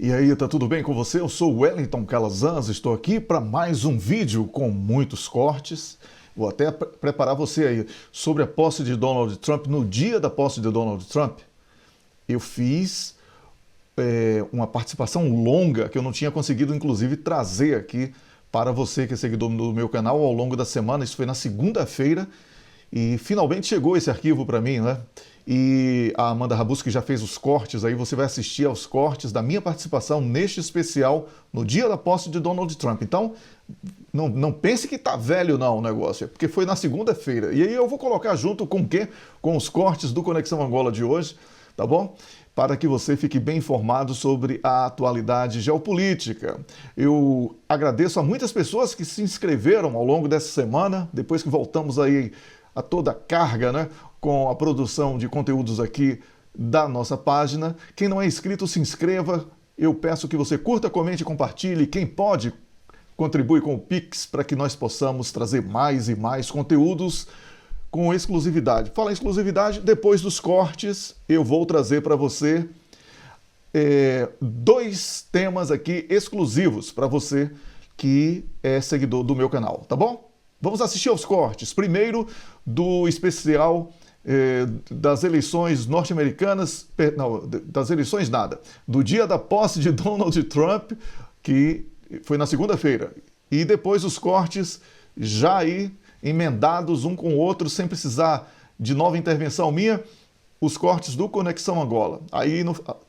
E aí, tá tudo bem com você? Eu sou o Wellington Calazans, estou aqui para mais um vídeo com muitos cortes. Vou até preparar você aí sobre a posse de Donald Trump. No dia da posse de Donald Trump, eu fiz uma participação longa que eu não tinha conseguido, inclusive, trazer aqui para você que é seguidor do meu canal ao longo da semana. Isso foi na segunda-feira e finalmente chegou esse arquivo para mim, né? E a Amanda Rabuski já fez os cortes, aí você vai assistir aos cortes da minha participação neste especial no dia da posse de Donald Trump. Então, não pense que tá velho não o negócio, porque foi na segunda-feira. E aí eu vou colocar junto com o quê? Com os cortes do Conexão Angola de hoje, tá bom? Para que você fique bem informado sobre a atualidade geopolítica. Eu agradeço a muitas pessoas que se inscreveram ao longo dessa semana, depois que voltamos aí a toda a carga, né, com a produção de conteúdos aqui da nossa página. Quem não é inscrito, se inscreva. Eu peço que você curta, comente e compartilhe. Quem pode, contribui com o Pix para que nós possamos trazer mais e mais conteúdos com exclusividade. Fala em exclusividade, depois dos cortes eu vou trazer para você dois temas aqui exclusivos para você que é seguidor do meu canal, tá bom? Vamos assistir aos cortes. Primeiro, do especial das eleições norte-americanas, não, das eleições nada, do dia da posse de Donald Trump, que foi na segunda-feira. E depois os cortes já aí emendados um com o outro, sem precisar de nova intervenção minha, os cortes do Conexão Angola. Aí,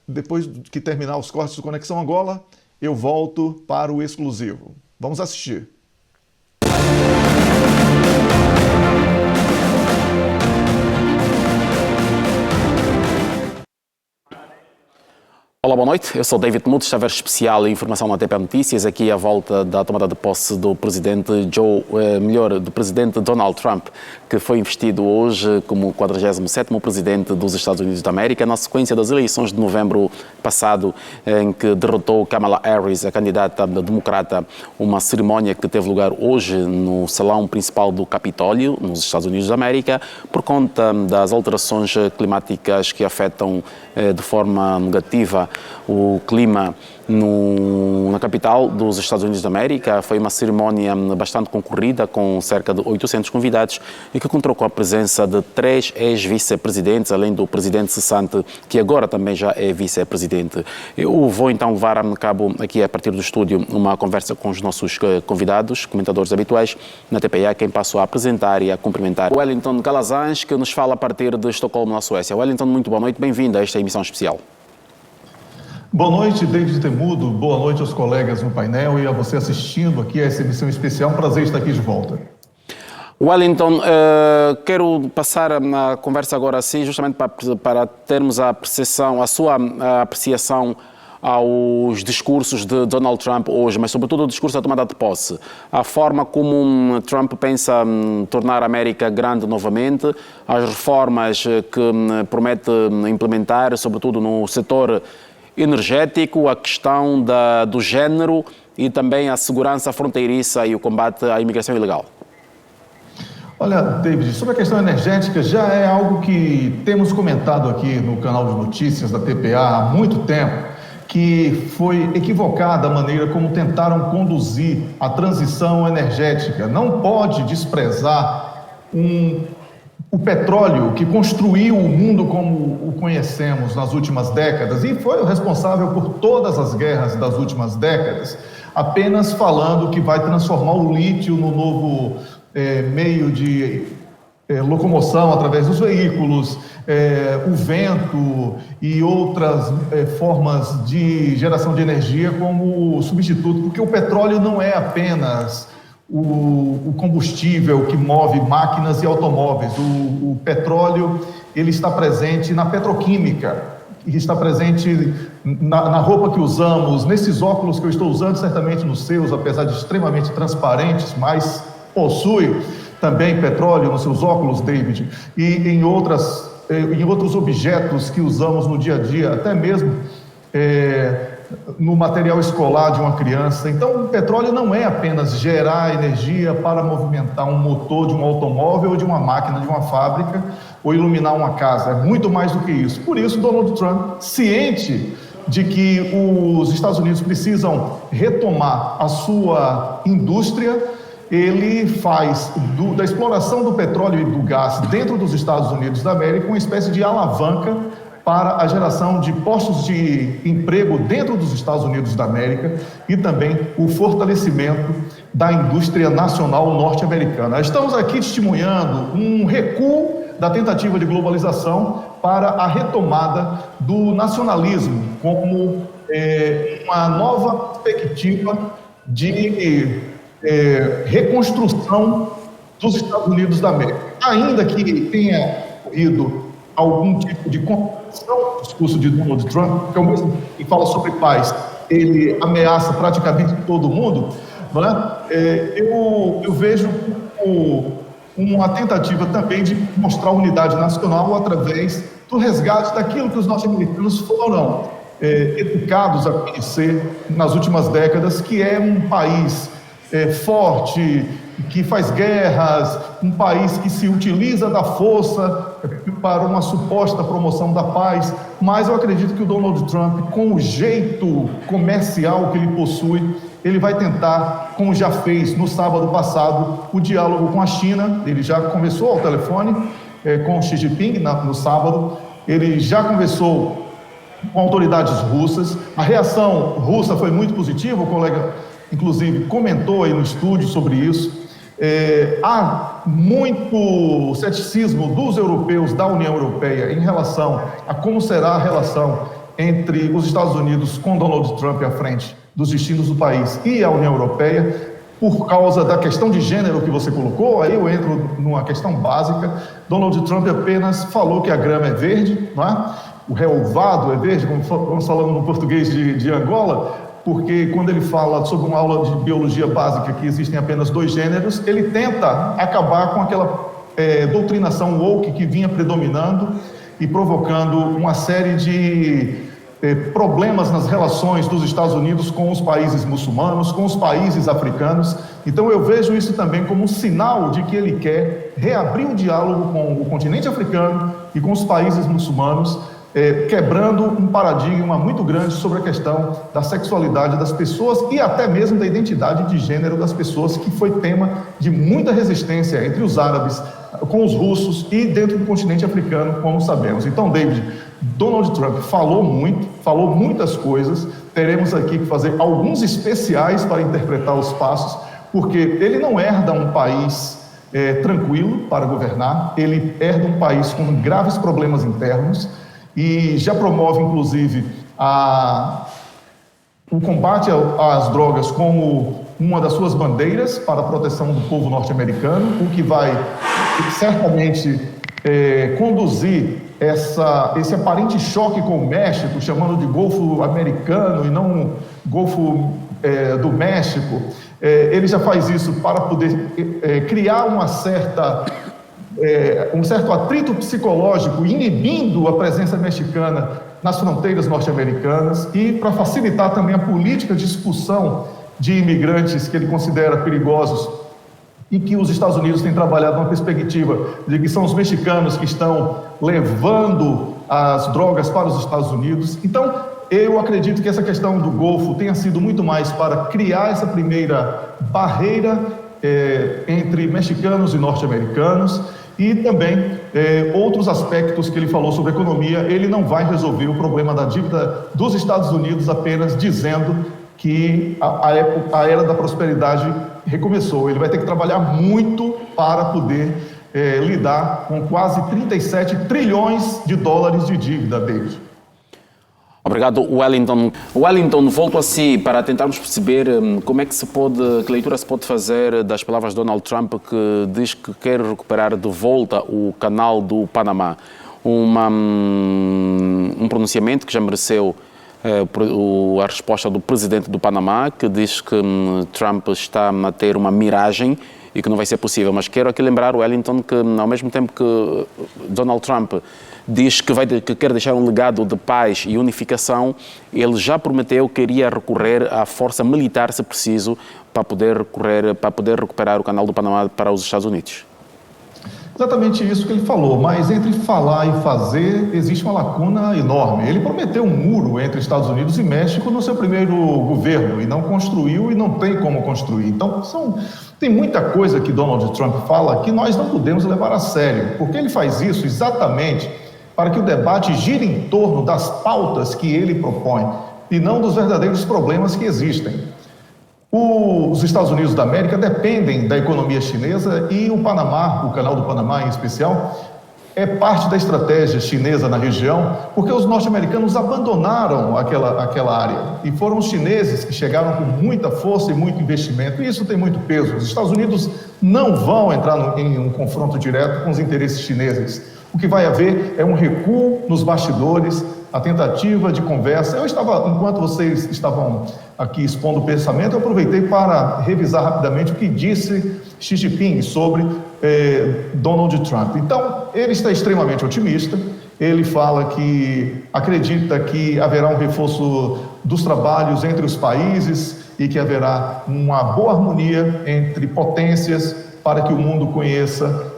depois que terminar os cortes do Conexão Angola, eu volto para o exclusivo. Vamos assistir. Olá, boa noite. Eu sou David Muto, chaveiro especial em informação na TP Notícias, aqui à volta da tomada de posse do presidente do presidente Donald Trump, que foi investido hoje como 47º presidente dos Estados Unidos da América, na sequência das eleições de novembro passado, em que derrotou Kamala Harris, a candidata democrata, uma cerimónia que teve lugar hoje no salão principal do Capitólio, nos Estados Unidos da América, por conta das alterações climáticas que afetam de forma negativa o clima na capital dos Estados Unidos da América. Foi uma cerimónia bastante concorrida, com cerca de 800 convidados, e que contou com a presença de 3 ex-vice-presidentes, além do presidente cessante, que agora também já é vice-presidente. Eu vou então levar a cabo aqui, a partir do estúdio, uma conversa com os nossos convidados, comentadores habituais na TPA, quem passo a apresentar e a cumprimentar. Wellington Calazans, que nos fala a partir de Estocolmo, na Suécia. Wellington, muito boa noite, bem-vindo a esta emissão especial. Boa noite, David Temudo. Boa noite aos colegas no painel e a você assistindo aqui a essa emissão especial. Um prazer estar aqui de volta. Wellington, quero passar a conversa agora assim, justamente para termos a sua apreciação aos discursos de Donald Trump hoje, mas sobretudo o discurso da tomada de posse. A forma como Trump pensa tornar a América grande novamente, as reformas que promete implementar, sobretudo no setor energético, a questão do género e também a segurança fronteiriça e o combate à imigração ilegal. Olha, David, sobre a questão energética, já é algo que temos comentado aqui no canal de notícias da TPA há muito tempo, que foi equivocada a maneira como tentaram conduzir a transição energética. Não pode desprezar o petróleo que construiu o mundo como o conhecemos nas últimas décadas e foi o responsável por todas as guerras das últimas décadas, apenas falando que vai transformar o lítio no novo meio de locomoção através dos veículos, o vento e outras formas de geração de energia como substituto, porque o petróleo não é apenas o combustível que move máquinas e automóveis. O petróleo, ele está presente na petroquímica, está presente na roupa que usamos, nesses óculos que eu estou usando, certamente nos seus, apesar de extremamente transparentes, mas possui também petróleo nos seus óculos, David, e em outros objetos que usamos no dia a dia, até mesmo no material escolar de uma criança. Então, o petróleo não é apenas gerar energia para movimentar um motor de um automóvel ou de uma máquina de uma fábrica ou iluminar uma casa, é muito mais do que isso. Por isso, Donald Trump, ciente de que os Estados Unidos precisam retomar a sua indústria. Ele faz da exploração do petróleo e do gás dentro dos Estados Unidos da América uma espécie de alavanca para a geração de postos de emprego dentro dos Estados Unidos da América e também o fortalecimento da indústria nacional norte-americana. Estamos aqui testemunhando um recuo da tentativa de globalização para a retomada do nacionalismo como uma nova perspectiva de reconstrução dos Estados Unidos da América. Ainda que tenha ocorrido algum tipo de contradição no discurso de Donald Trump, que é o mesmo que fala sobre paz, ele ameaça praticamente todo mundo, não é? Eu vejo uma tentativa também de mostrar unidade nacional através do resgate daquilo que os norte-americanos foram educados a conhecer nas últimas décadas, que é um país forte, que faz guerras, um país que se utiliza da força para uma suposta promoção da paz, mas eu acredito que o Donald Trump, com o jeito comercial que ele possui, ele vai tentar, como já fez no sábado passado, o diálogo com a China. Ele já conversou ao telefone com Xi Jinping no sábado, ele já conversou com autoridades russas, a reação russa foi muito positiva, o colega inclusive comentou aí no estúdio sobre isso. Há muito ceticismo dos europeus, da União Europeia, em relação a como será a relação entre os Estados Unidos com Donald Trump à frente dos destinos do país e a União Europeia, por causa da questão de gênero que você colocou. Aí eu entro numa questão básica. Donald Trump apenas falou que a grama é verde, não é? O relvado é verde, como vamos falando no português de Angola, porque quando ele fala sobre uma aula de biologia básica que existem apenas 2 gêneros, ele tenta acabar com aquela doutrinação woke que vinha predominando e provocando uma série de problemas nas relações dos Estados Unidos com os países muçulmanos, com os países africanos. Então eu vejo isso também como um sinal de que ele quer reabrir o diálogo com o continente africano e com os países muçulmanos, quebrando um paradigma muito grande sobre a questão da sexualidade das pessoas e até mesmo da identidade de gênero das pessoas, que foi tema de muita resistência entre os árabes, com os russos e dentro do continente africano, como sabemos. Então, David, Donald Trump falou muitas coisas. Teremos aqui que fazer alguns especiais para interpretar os passos, porque ele não herda um país tranquilo para governar, ele herda um país com graves problemas internos, e já promove, inclusive, o combate às drogas como uma das suas bandeiras para a proteção do povo norte-americano, o que vai certamente conduzir esse aparente choque com o México, chamando de Golfo Americano e não Golfo do México. Ele já faz isso para poder criar um certo atrito psicológico, inibindo a presença mexicana nas fronteiras norte-americanas e para facilitar também a política de expulsão de imigrantes que ele considera perigosos e que os Estados Unidos têm trabalhado numa perspectiva de que são os mexicanos que estão levando as drogas para os Estados Unidos. Então, eu acredito que essa questão do Golfo tenha sido muito mais para criar essa primeira barreira entre mexicanos e norte-americanos. E também outros aspectos que ele falou sobre economia. Ele não vai resolver o problema da dívida dos Estados Unidos apenas dizendo que a era da prosperidade recomeçou. Ele vai ter que trabalhar muito para poder lidar com quase 37 trilhões de dólares de dívida, David. Obrigado, Wellington. Wellington, volto a si para tentarmos perceber que leitura se pode fazer das palavras de Donald Trump, que diz que quer recuperar de volta o canal do Panamá. Um pronunciamento que já mereceu a resposta do presidente do Panamá, que diz que Trump está a ter uma miragem e que não vai ser possível. Mas quero aqui lembrar, Wellington, que ao mesmo tempo que Donald Trump diz que quer deixar um legado de paz e unificação, ele já prometeu que iria recorrer à força militar, se preciso, para poder recuperar o canal do Panamá para os Estados Unidos. Exatamente isso que ele falou, mas entre falar e fazer existe uma lacuna enorme. Ele prometeu um muro entre Estados Unidos e México no seu primeiro governo e não construiu e não tem como construir. Então, tem muita coisa que Donald Trump fala que nós não podemos levar a sério, porque ele faz isso exatamente para que o debate gire em torno das pautas que ele propõe e não dos verdadeiros problemas que existem. Os Estados Unidos da América dependem da economia chinesa e o Panamá, o Canal do Panamá em especial, é parte da estratégia chinesa na região, porque os norte-americanos abandonaram aquela área e foram os chineses que chegaram com muita força e muito investimento, e isso tem muito peso. Os Estados Unidos não vão entrar em um confronto direto com os interesses chineses. O que vai haver é um recuo nos bastidores, a tentativa de conversa. Enquanto vocês estavam aqui expondo o pensamento, eu aproveitei para revisar rapidamente o que disse Xi Jinping sobre Donald Trump. Então, ele está extremamente otimista, ele fala que acredita que haverá um reforço dos trabalhos entre os países e que haverá uma boa harmonia entre potências para que o mundo conheça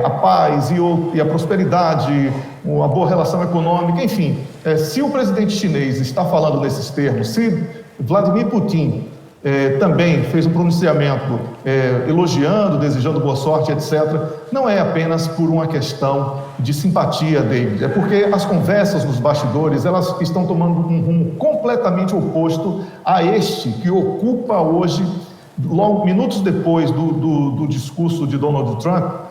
a paz e a prosperidade, uma boa relação econômica, enfim. Se o presidente chinês está falando nesses termos, se Vladimir Putin também fez um pronunciamento elogiando, desejando boa sorte, etc., não é apenas por uma questão de simpatia, David, é porque as conversas nos bastidores, elas estão tomando um rumo completamente oposto a este que ocupa hoje, logo minutos depois do discurso de Donald Trump,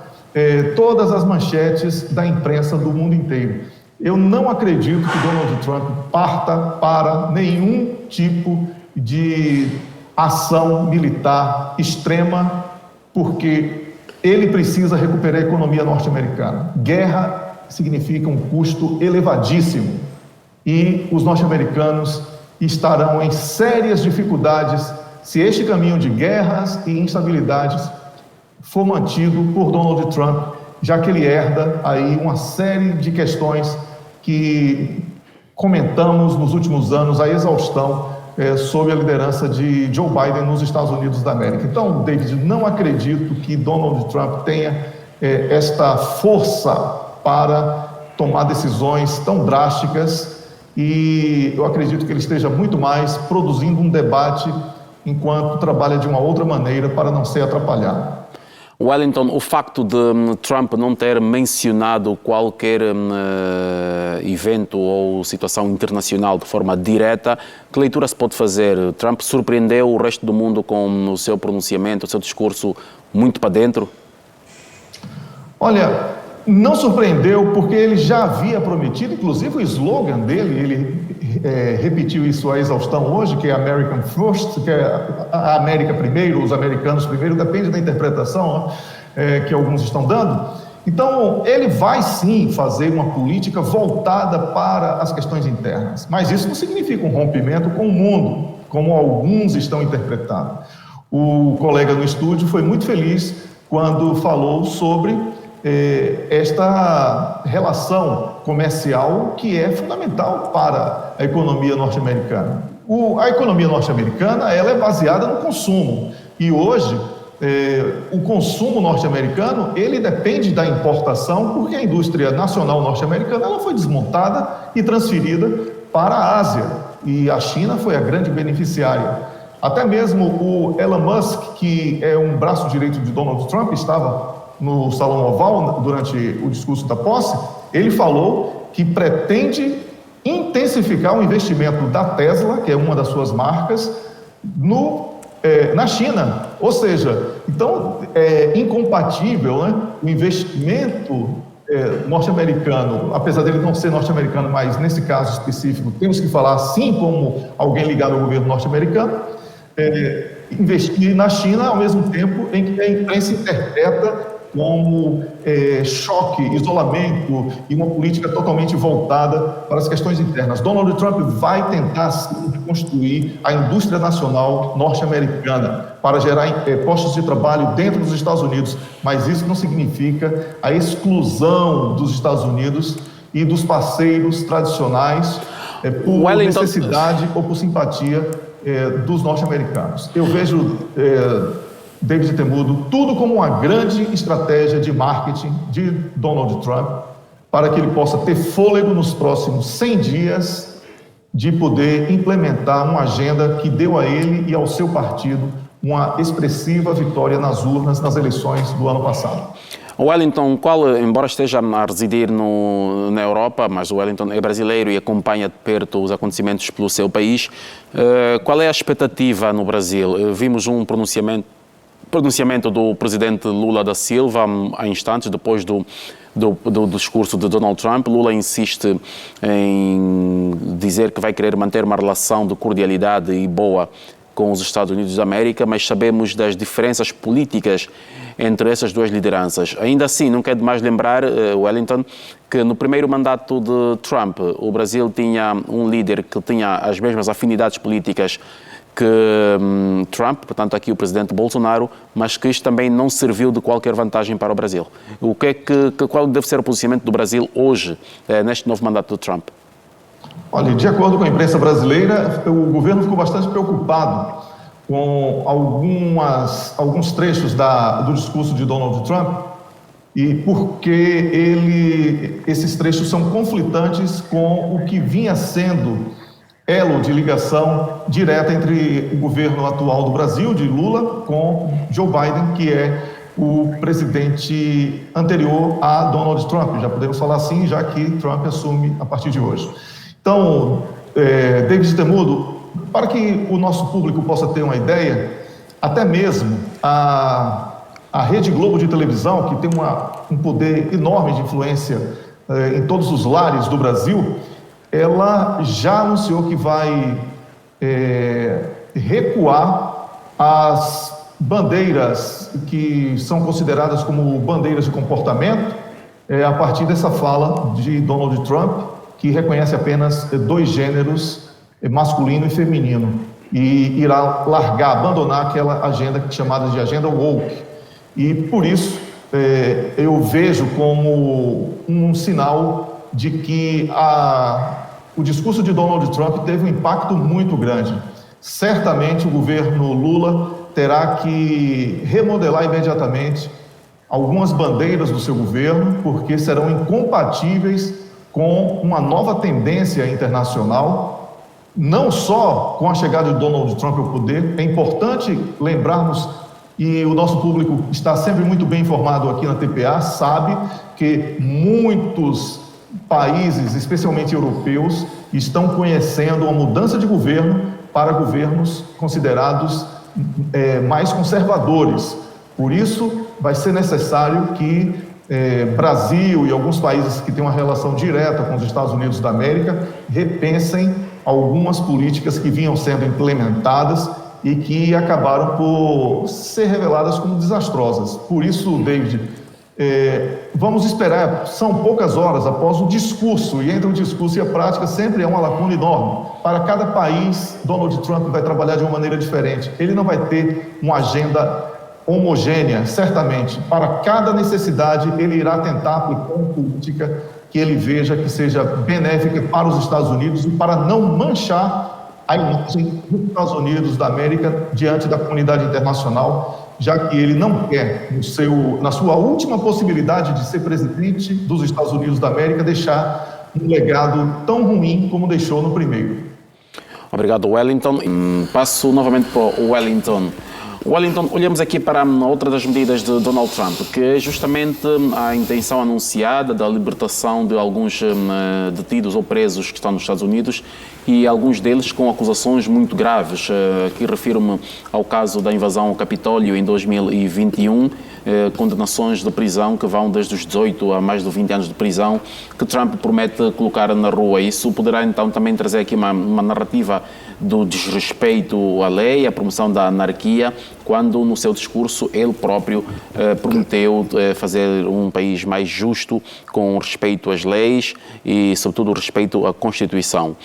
todas as manchetes da imprensa do mundo inteiro. Eu não acredito que Donald Trump parta para nenhum tipo de ação militar extrema, porque ele precisa recuperar a economia norte-americana. Guerra significa um custo elevadíssimo e os norte-americanos estarão em sérias dificuldades se este caminho de guerras e instabilidades for mantido por Donald Trump, já que ele herda aí uma série de questões que comentamos nos últimos anos a exaustão sob a liderança de Joe Biden nos Estados Unidos da América. Então, David, não acredito que Donald Trump tenha esta força para tomar decisões tão drásticas, e eu acredito que ele esteja muito mais produzindo um debate enquanto trabalha de uma outra maneira para não ser atrapalhado. Wellington, o facto de Trump não ter mencionado qualquer evento ou situação internacional de forma direta, que leitura se pode fazer? Trump surpreendeu o resto do mundo com o seu pronunciamento, o seu discurso muito para dentro? Olha, não surpreendeu porque ele já havia prometido, inclusive o slogan dele, ele repetiu isso à exaustão hoje, que é American First, que é a América primeiro, os americanos primeiro, depende da interpretação que alguns estão dando. Então, ele vai sim fazer uma política voltada para as questões internas, mas isso não significa um rompimento com o mundo, como alguns estão interpretando. O colega no estúdio foi muito feliz quando falou sobre esta relação comercial que é fundamental para a economia norte-americana. A economia norte-americana ela é baseada no consumo e hoje o consumo norte-americano ele depende da importação porque a indústria nacional norte-americana ela foi desmontada e transferida para a Ásia e a China foi a grande beneficiária. Até mesmo o Elon Musk, que é um braço direito de Donald Trump, estava no Salão Oval, durante o discurso da posse, ele falou que pretende intensificar o investimento da Tesla, que é uma das suas marcas, na China. Ou seja, então é incompatível, né, o investimento norte-americano, apesar dele não ser norte-americano, mas nesse caso específico, temos que falar assim como alguém ligado ao governo norte-americano, investir na China ao mesmo tempo em que a imprensa interpreta como choque, isolamento e uma política totalmente voltada para as questões internas. Donald Trump vai tentar sim construir a indústria nacional norte-americana para gerar postos de trabalho dentro dos Estados Unidos, mas isso não significa a exclusão dos Estados Unidos e dos parceiros tradicionais por necessidade ou por simpatia dos norte-americanos. Eu vejo David Temudo, tudo como uma grande estratégia de marketing de Donald Trump, para que ele possa ter fôlego nos próximos 100 dias de poder implementar uma agenda que deu a ele e ao seu partido uma expressiva vitória nas urnas nas eleições do ano passado. O Wellington, embora esteja a residir na Europa, mas o Wellington é brasileiro e acompanha de perto os acontecimentos pelo seu país, qual é a expectativa no Brasil? Vimos um pronunciamento do presidente Lula da Silva há instantes depois do discurso de Donald Trump. Lula insiste em dizer que vai querer manter uma relação de cordialidade e boa com os Estados Unidos da América, mas sabemos das diferenças políticas entre essas duas lideranças. Ainda assim, não quer demais lembrar, Wellington, que no primeiro mandato de Trump, o Brasil tinha um líder que tinha as mesmas afinidades políticas que Trump, portanto aqui o presidente Bolsonaro, mas que isto também não serviu de qualquer vantagem para o Brasil. Qual deve ser o posicionamento do Brasil hoje, neste novo mandato de Trump? Olha, de acordo com a imprensa brasileira, o governo ficou bastante preocupado com alguns trechos do discurso de Donald Trump, e porque esses trechos são conflitantes com o que vinha sendo elo de ligação direta entre o governo atual do Brasil, de Lula, com Joe Biden, que é o presidente anterior a Donald Trump. Já podemos falar assim, já que Trump assume a partir de hoje. Então, David Temudo, para que o nosso público possa ter uma ideia, até mesmo a Rede Globo de televisão, que tem um poder enorme de influência em todos os lares do Brasil, ela já anunciou que vai recuar as bandeiras que são consideradas como bandeiras de comportamento, a partir dessa fala de Donald Trump, que reconhece apenas 2 gêneros, masculino e feminino, e irá abandonar aquela agenda chamada de agenda woke. E por isso eu vejo como um sinal de que o discurso de Donald Trump teve um impacto muito grande. Certamente o governo Lula terá que remodelar imediatamente algumas bandeiras do seu governo, porque serão incompatíveis com uma nova tendência internacional, não só com a chegada de Donald Trump ao poder. É importante lembrarmos, e o nosso público está sempre muito bem informado aqui na TPA, sabe que muitos países, especialmente europeus, estão conhecendo uma mudança de governo para governos considerados mais conservadores. Por isso, vai ser necessário que Brasil e alguns países que têm uma relação direta com os Estados Unidos da América repensem algumas políticas que vinham sendo implementadas e que acabaram por ser reveladas como desastrosas. Por isso, David, vamos esperar, são poucas horas após o discurso, e entre o discurso e a prática sempre é uma lacuna enorme. Para cada país, Donald Trump vai trabalhar de uma maneira diferente. Ele não vai ter uma agenda homogênea, certamente. Para cada necessidade, ele irá tentar aplicar uma política que ele veja que seja benéfica para os Estados Unidos e para não manchar a imagem dos Estados Unidos da América diante da comunidade internacional, já que ele não quer, na sua última possibilidade de ser presidente dos Estados Unidos da América, deixar um legado tão ruim como deixou no primeiro. Obrigado, Wellington. Passo novamente para o Wellington. Wellington, olhamos aqui para outra das medidas de Donald Trump, que é justamente a intenção anunciada da libertação de alguns detidos ou presos que estão nos Estados Unidos, e alguns deles com acusações muito graves. Aqui refiro-me ao caso da invasão ao Capitólio em 2021, condenações de prisão que vão desde os 18 a mais de 20 anos de prisão, que Trump promete colocar na rua. Isso poderá então também trazer aqui uma narrativa do desrespeito à lei, a promoção da anarquia, quando no seu discurso ele próprio prometeu fazer um país mais justo, com respeito às leis e sobretudo respeito à Constituição.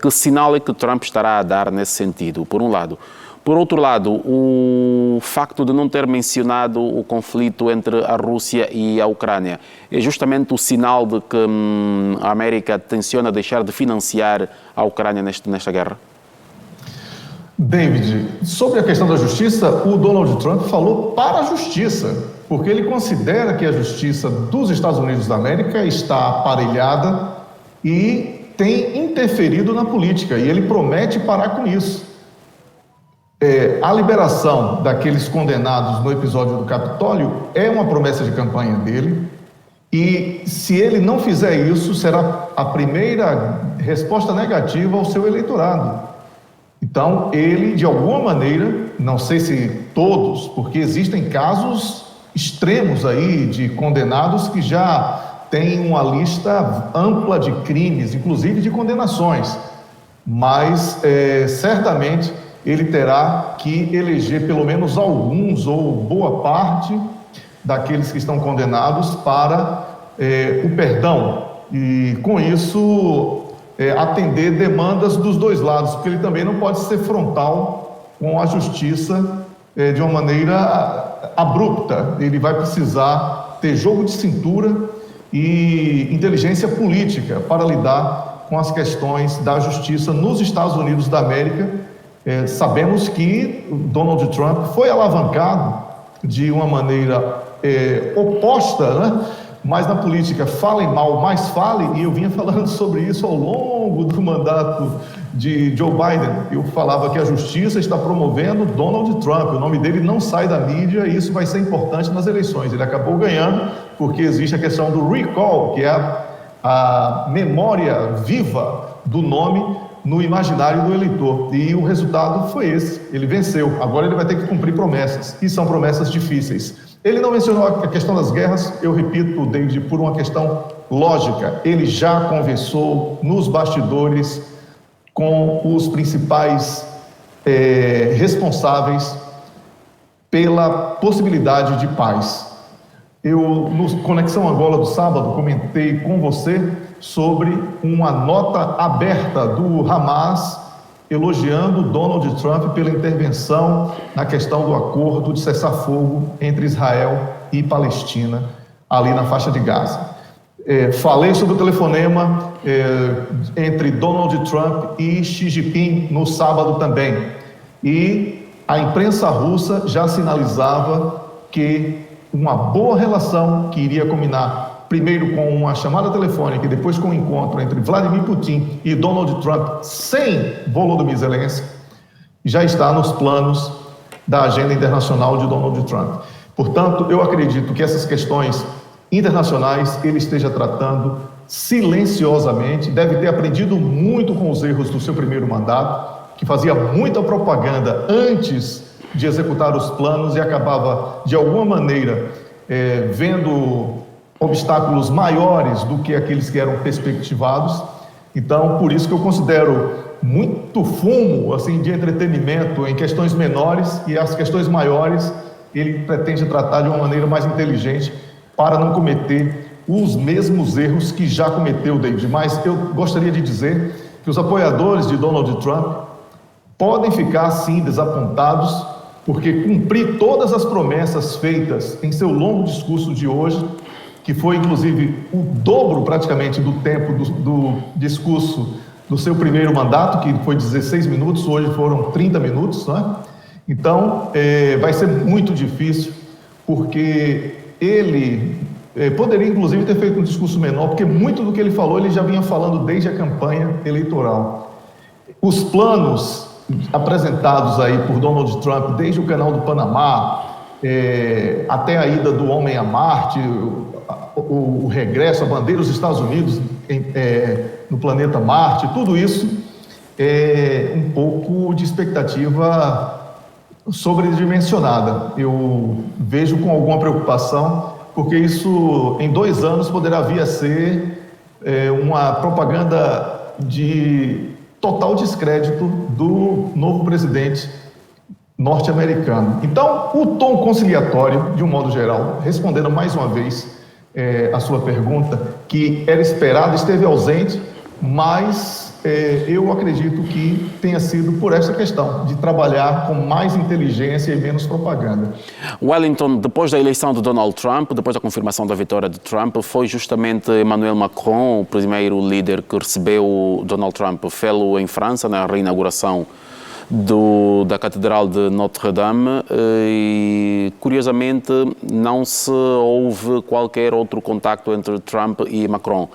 Que sinal é que Trump estará a dar nesse sentido, por um lado? Por outro lado, o facto de não ter mencionado o conflito entre a Rússia e a Ucrânia é justamente o sinal de que a América tenciona deixar de financiar a Ucrânia nesta guerra? David, sobre a questão da justiça, o Donald Trump falou para a justiça, porque ele considera que a justiça dos Estados Unidos da América está aparelhada e tem interferido na política, e ele promete parar com isso. A liberação daqueles condenados no episódio do Capitólio é uma promessa de campanha dele, e se ele não fizer isso, será a primeira resposta negativa ao seu eleitorado. Então, ele, de alguma maneira, não sei se todos, porque existem casos extremos aí de condenados que já têm uma lista ampla de crimes, inclusive de condenações, mas certamente ele terá que eleger pelo menos alguns ou boa parte daqueles que estão condenados para o perdão e, com isso, atender demandas dos dois lados, porque ele também não pode ser frontal com a justiça de uma maneira abrupta. Ele vai precisar ter jogo de cintura e inteligência política para lidar com as questões da justiça nos Estados Unidos da América. Sabemos que Donald Trump foi alavancado de uma maneira oposta, né? Mas na política, falem mal, mais falem, e eu vinha falando sobre isso ao longo do mandato de Joe Biden. Eu falava que a justiça está promovendo Donald Trump, o nome dele não sai da mídia e isso vai ser importante nas eleições. Ele acabou ganhando porque existe a questão do recall, que é a memória viva do nome no imaginário do eleitor. E o resultado foi esse, ele venceu. Agora ele vai ter que cumprir promessas, e são promessas difíceis. Ele não mencionou a questão das guerras, eu repito, David, por uma questão lógica. Ele já conversou nos bastidores com os principais responsáveis pela possibilidade de paz. Eu, no Conexão Angola do sábado, comentei com você sobre uma nota aberta do Hamas elogiando Donald Trump pela intervenção na questão do acordo de cessar-fogo entre Israel e Palestina, ali na faixa de Gaza. Falei sobre o telefonema entre Donald Trump e Xi Jinping no sábado também. E a imprensa russa já sinalizava que uma boa relação que iria combinar primeiro com uma chamada telefônica e depois com um encontro entre Vladimir Putin e Donald Trump sem Volodymyr Zelensky, já está nos planos da agenda internacional de Donald Trump. Portanto, eu acredito que essas questões internacionais ele esteja tratando silenciosamente, deve ter aprendido muito com os erros do seu primeiro mandato, que fazia muita propaganda antes de executar os planos e acabava, de alguma maneira, vendo obstáculos maiores do que aqueles que eram perspectivados. Então, por isso que eu considero muito fumo, assim, de entretenimento em questões menores, e as questões maiores ele pretende tratar de uma maneira mais inteligente para não cometer os mesmos erros que já cometeu, David. Mas eu gostaria de dizer que os apoiadores de Donald Trump podem ficar, sim, desapontados, porque cumprir todas as promessas feitas em seu longo discurso de hoje, que foi, inclusive, o dobro, praticamente, do tempo do discurso do seu primeiro mandato, que foi 16 minutos, hoje foram 30 minutos, não é? Então, vai ser muito difícil, porque ele poderia, inclusive, ter feito um discurso menor, porque muito do que ele falou, ele já vinha falando desde a campanha eleitoral. Os planos apresentados aí por Donald Trump, desde o Canal do Panamá, até a ida do homem a Marte, o regresso, a bandeira dos Estados Unidos no planeta Marte, tudo isso é um pouco de expectativa sobredimensionada. Eu vejo com alguma preocupação, porque isso em 2 anos poderá vir a ser uma propaganda de total descrédito do novo presidente norte-americano. Então, o tom conciliatório, de um modo geral, respondendo mais uma vez a sua pergunta, que era esperado, esteve ausente, mas eu acredito que tenha sido por essa questão, de trabalhar com mais inteligência e menos propaganda. Wellington, depois da eleição de Donald Trump, depois da confirmação da vitória de Trump, foi justamente Emmanuel Macron, o primeiro líder que recebeu Donald Trump, fê-lo em França, na reinauguração da Catedral de Notre-Dame e, curiosamente, não se houve qualquer outro contacto entre Trump e Macron.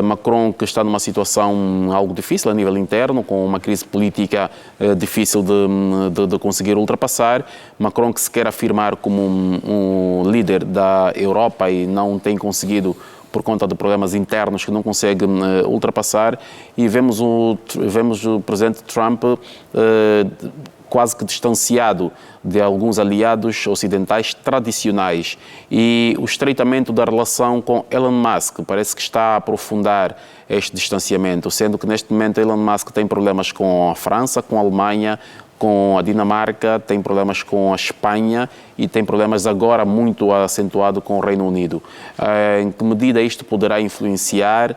Macron, que está numa situação algo difícil a nível interno, com uma crise política difícil de conseguir ultrapassar. Macron, que se quer afirmar como um líder da Europa e não tem conseguido por conta de problemas internos que não consegue ultrapassar, e vemos o presidente Trump quase que distanciado de alguns aliados ocidentais tradicionais, e o estreitamento da relação com Elon Musk parece que está a aprofundar este distanciamento, sendo que neste momento Elon Musk tem problemas com a França, com a Alemanha, com a Dinamarca, tem problemas com a Espanha e tem problemas agora muito acentuado com o Reino Unido. Em que medida isto poderá influenciar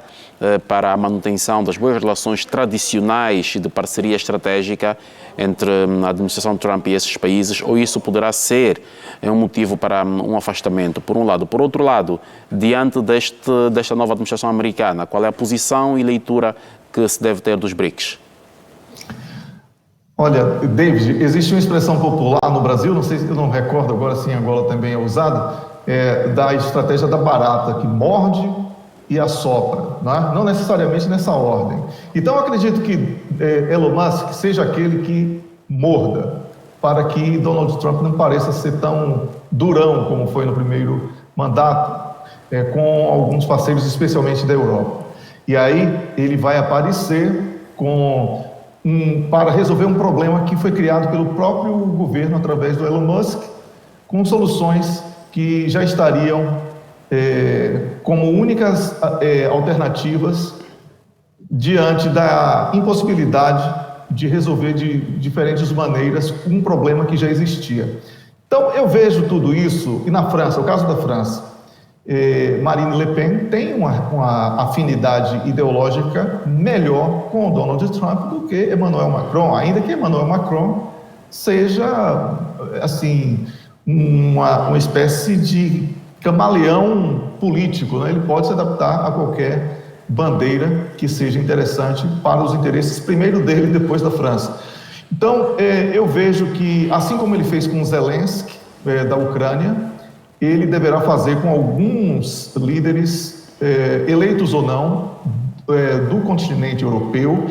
para a manutenção das boas relações tradicionais e de parceria estratégica entre a administração Trump e esses países, ou isso poderá ser um motivo para um afastamento, por um lado? Por outro lado, diante desta nova administração americana, qual é a posição e leitura que se deve ter dos BRICS? Olha, David, existe uma expressão popular no Brasil, não sei se eu não recordo agora se em Angola também é usada, da estratégia da barata, que morde e assopra, né? Não necessariamente nessa ordem. Então, eu acredito que Elon Musk seja aquele que morda, para que Donald Trump não pareça ser tão durão como foi no primeiro mandato, com alguns parceiros, especialmente da Europa. E aí ele vai aparecer para resolver um problema que foi criado pelo próprio governo através do Elon Musk, com soluções que já estariam como únicas alternativas diante da impossibilidade de resolver de diferentes maneiras um problema que já existia. Então, eu vejo tudo isso, e na França, o caso da França, Marine Le Pen tem uma afinidade ideológica melhor com o Donald Trump do que Emmanuel Macron, ainda que Emmanuel Macron seja, assim, uma espécie de camaleão político, né? Ele pode se adaptar a qualquer bandeira que seja interessante para os interesses, primeiro dele e depois da França. Então, eu vejo que, assim como ele fez com Zelensky, da Ucrânia, ele deverá fazer com alguns líderes, eleitos ou não, do continente europeu.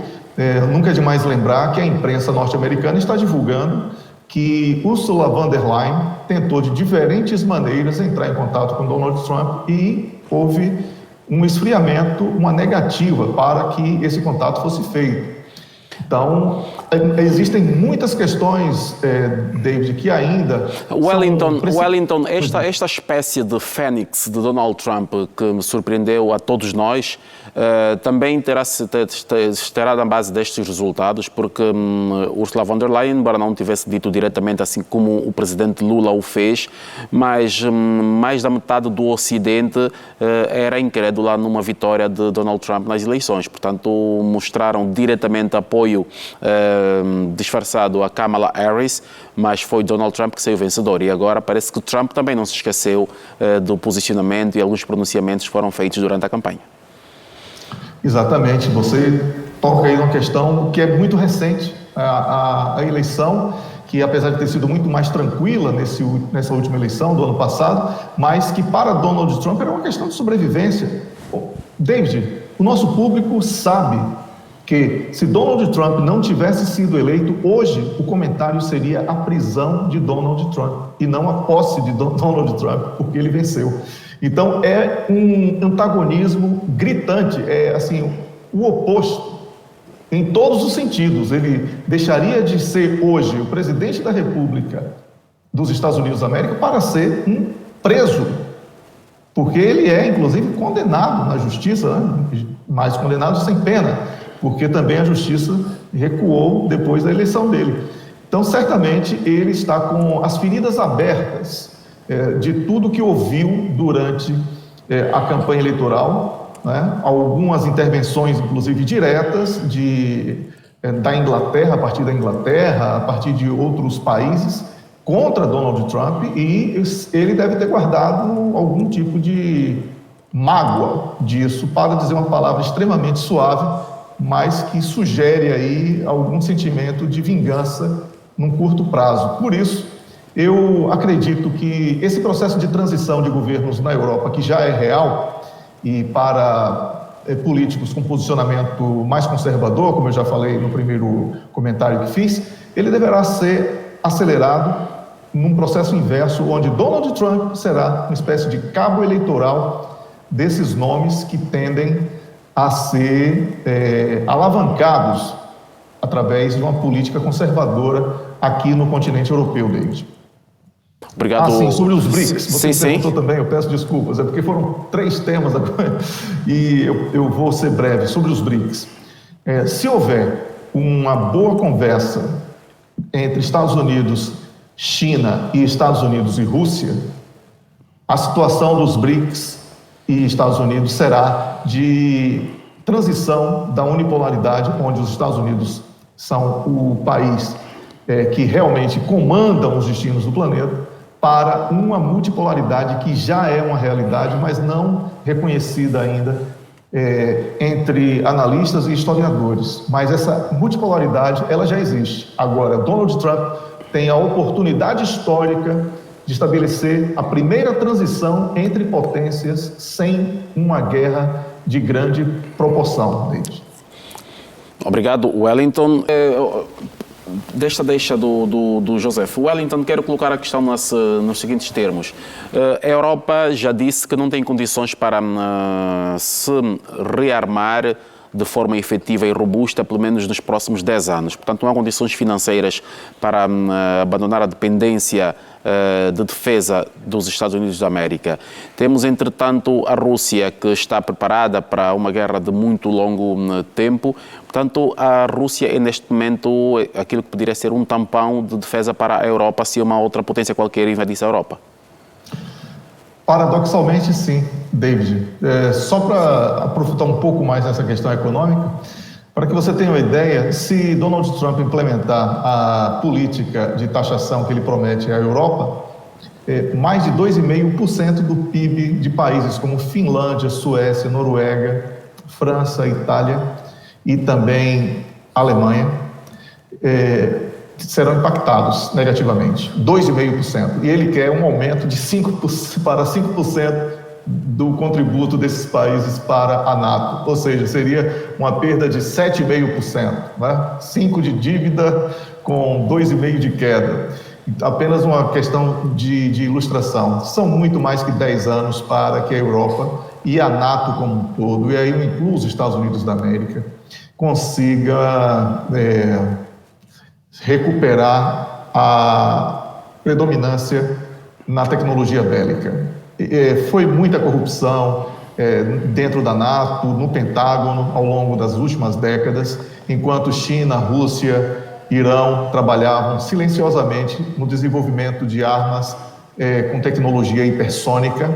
Nunca é demais lembrar que a imprensa norte-americana está divulgando que Ursula von der Leyen tentou de diferentes maneiras entrar em contato com Donald Trump e houve um esfriamento, uma negativa para que esse contato fosse feito. Então, existem muitas questões, David, que ainda... Wellington, esta espécie de fênix de Donald Trump que me surpreendeu a todos nós, também estará na base destes resultados, porque Ursula von der Leyen, embora não tivesse dito diretamente assim como o presidente Lula o fez, mas mais da metade do Ocidente era incrédula numa vitória de Donald Trump nas eleições. Portanto, mostraram diretamente apoio disfarçado a Kamala Harris, mas foi Donald Trump que saiu vencedor. E agora parece que Trump também não se esqueceu do posicionamento e alguns pronunciamentos foram feitos durante a campanha. Exatamente, você toca aí numa questão que é muito recente, a eleição, que apesar de ter sido muito mais tranquila nessa última eleição do ano passado, mas que para Donald Trump era uma questão de sobrevivência. David, o nosso público sabe que se Donald Trump não tivesse sido eleito, hoje o comentário seria a prisão de Donald Trump e não a posse de Donald Trump, porque ele venceu. Então é um antagonismo gritante, assim, o oposto em todos os sentidos. Ele deixaria de ser hoje o presidente da República dos Estados Unidos da América para ser um preso, porque ele é inclusive condenado na justiça, né? Mas condenado sem pena, porque também a justiça recuou depois da eleição dele. Então, certamente, ele está com as feridas abertas de tudo que ouviu durante a campanha eleitoral, né? Algumas intervenções, inclusive diretas, da Inglaterra, a partir de outros países, contra Donald Trump, e ele deve ter guardado algum tipo de mágoa disso, para dizer uma palavra extremamente suave, mas que sugere aí algum sentimento de vingança num curto prazo. Por isso, eu acredito que esse processo de transição de governos na Europa, que já é real, e para políticos com posicionamento mais conservador, como eu já falei no primeiro comentário que fiz, ele deverá ser acelerado num processo inverso, onde Donald Trump será uma espécie de cabo eleitoral desses nomes que tendem a ser alavancados através de uma política conservadora aqui no continente europeu, David. Obrigado. Sim, sobre os BRICS, você sim, perguntou também, eu peço desculpas, é porque foram 3 temas agora, e eu vou ser breve. Sobre os BRICS, se houver uma boa conversa entre Estados Unidos, China e Estados Unidos e Rússia, a situação dos BRICS e Estados Unidos será de transição da unipolaridade, onde os Estados Unidos são o país que realmente comandam os destinos do planeta, para uma multipolaridade que já é uma realidade, mas não reconhecida ainda entre analistas e historiadores. Mas essa multipolaridade, ela já existe. Agora, Donald Trump tem a oportunidade histórica de estabelecer a primeira transição entre potências sem uma guerra de grande proporção. Obrigado, Wellington. Desta deixa do Joseph Wellington, quero colocar a questão nos seguintes termos. A Europa já disse que não tem condições para se rearmar de forma efetiva e robusta, pelo menos nos próximos 10 anos. Portanto, não há condições financeiras para abandonar a dependência de defesa dos Estados Unidos da América. Temos, entretanto, a Rússia, que está preparada para uma guerra de muito longo tempo. Portanto, a Rússia é, neste momento, aquilo que poderia ser um tampão de defesa para a Europa se uma outra potência qualquer invadisse a Europa. Paradoxalmente, sim, David. Só para aprofundar um pouco mais nessa questão econômica, para que você tenha uma ideia, se Donald Trump implementar a política de taxação que ele promete à Europa, mais de 2,5% do PIB de países como Finlândia, Suécia, Noruega, França, Itália e também Alemanha serão impactados negativamente, 2,5%. E ele quer um aumento de 5% para 5% do contributo desses países para a NATO, ou seja, seria uma perda de 7,5%, né? 5% de dívida com 2,5% de queda. Apenas uma questão de ilustração. São muito mais que 10 anos para que a Europa e a NATO como um todo, e aí eu incluo os Estados Unidos da América, consiga recuperar a predominância na tecnologia bélica. Foi muita corrupção dentro da NATO, no Pentágono, ao longo das últimas décadas, enquanto China, Rússia, Irão trabalhavam silenciosamente no desenvolvimento de armas com tecnologia hipersônica,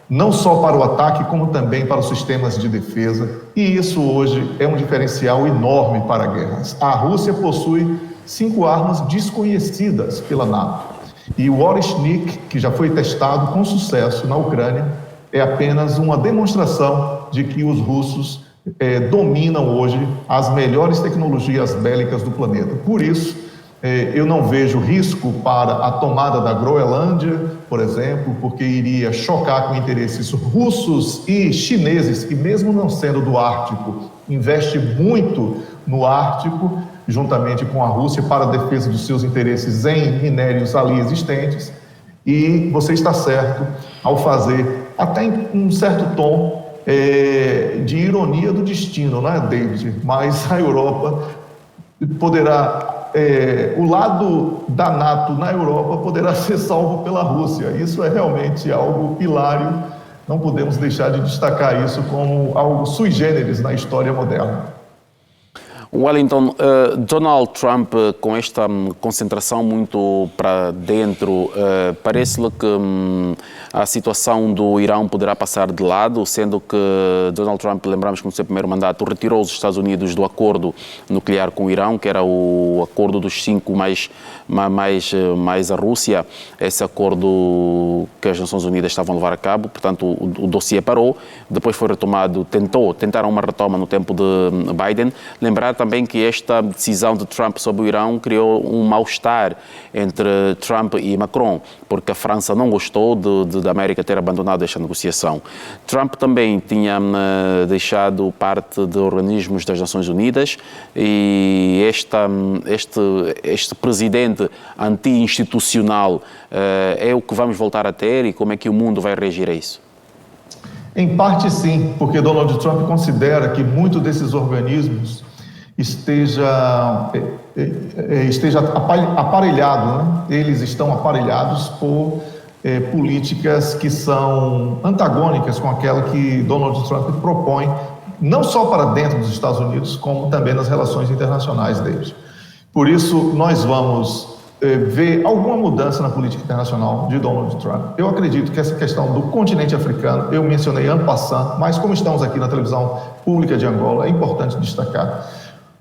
não só para o ataque, como também para os sistemas de defesa. E isso hoje é um diferencial enorme para guerras. A Rússia possui 5 armas desconhecidas pela NATO. E o Orishnik, que já foi testado com sucesso na Ucrânia, é apenas uma demonstração de que os russos dominam hoje as melhores tecnologias bélicas do planeta. Por isso, eu não vejo risco para a tomada da Groenlândia, por exemplo, porque iria chocar com interesses russos e chineses, que mesmo não sendo do Ártico, investe muito no Ártico, juntamente com a Rússia, para a defesa dos seus interesses em minérios ali existentes. E você está certo ao fazer, até em um certo tom de ironia do destino, não é, David? Mas a Europa poderá, o lado da NATO na Europa poderá ser salvo pela Rússia. Isso é realmente algo hilário, não podemos deixar de destacar isso como algo sui generis na história moderna. Wellington, Donald Trump, com esta concentração muito para dentro, parece-lhe que a situação do Irão poderá passar de lado, sendo que Donald Trump, lembramos que no seu primeiro mandato, retirou os Estados Unidos do acordo nuclear com o Irão, que era o acordo dos 5 mais a Rússia, esse acordo que as Nações Unidas estavam a levar a cabo, portanto o dossiê parou, depois foi retomado, tentaram uma retoma no tempo de Biden. Lembrar também que esta decisão de Trump sobre o Irão criou um mal-estar entre Trump e Macron, porque a França não gostou da América ter abandonado esta negociação. Trump também tinha deixado parte de organismos das Nações Unidas e este presidente anti-institucional é o que vamos voltar a ter, e como é que o mundo vai reagir a isso? Em parte sim, porque Donald Trump considera que muitos desses organismos esteja aparelhado, né? Eles estão aparelhados por políticas que são antagônicas com aquela que Donald Trump propõe, não só para dentro dos Estados Unidos, como também nas relações internacionais deles. Por isso, nós vamos ver alguma mudança na política internacional de Donald Trump. Eu acredito que essa questão do continente africano, eu mencionei en passant, mas como estamos aqui na televisão pública de Angola, é importante destacar.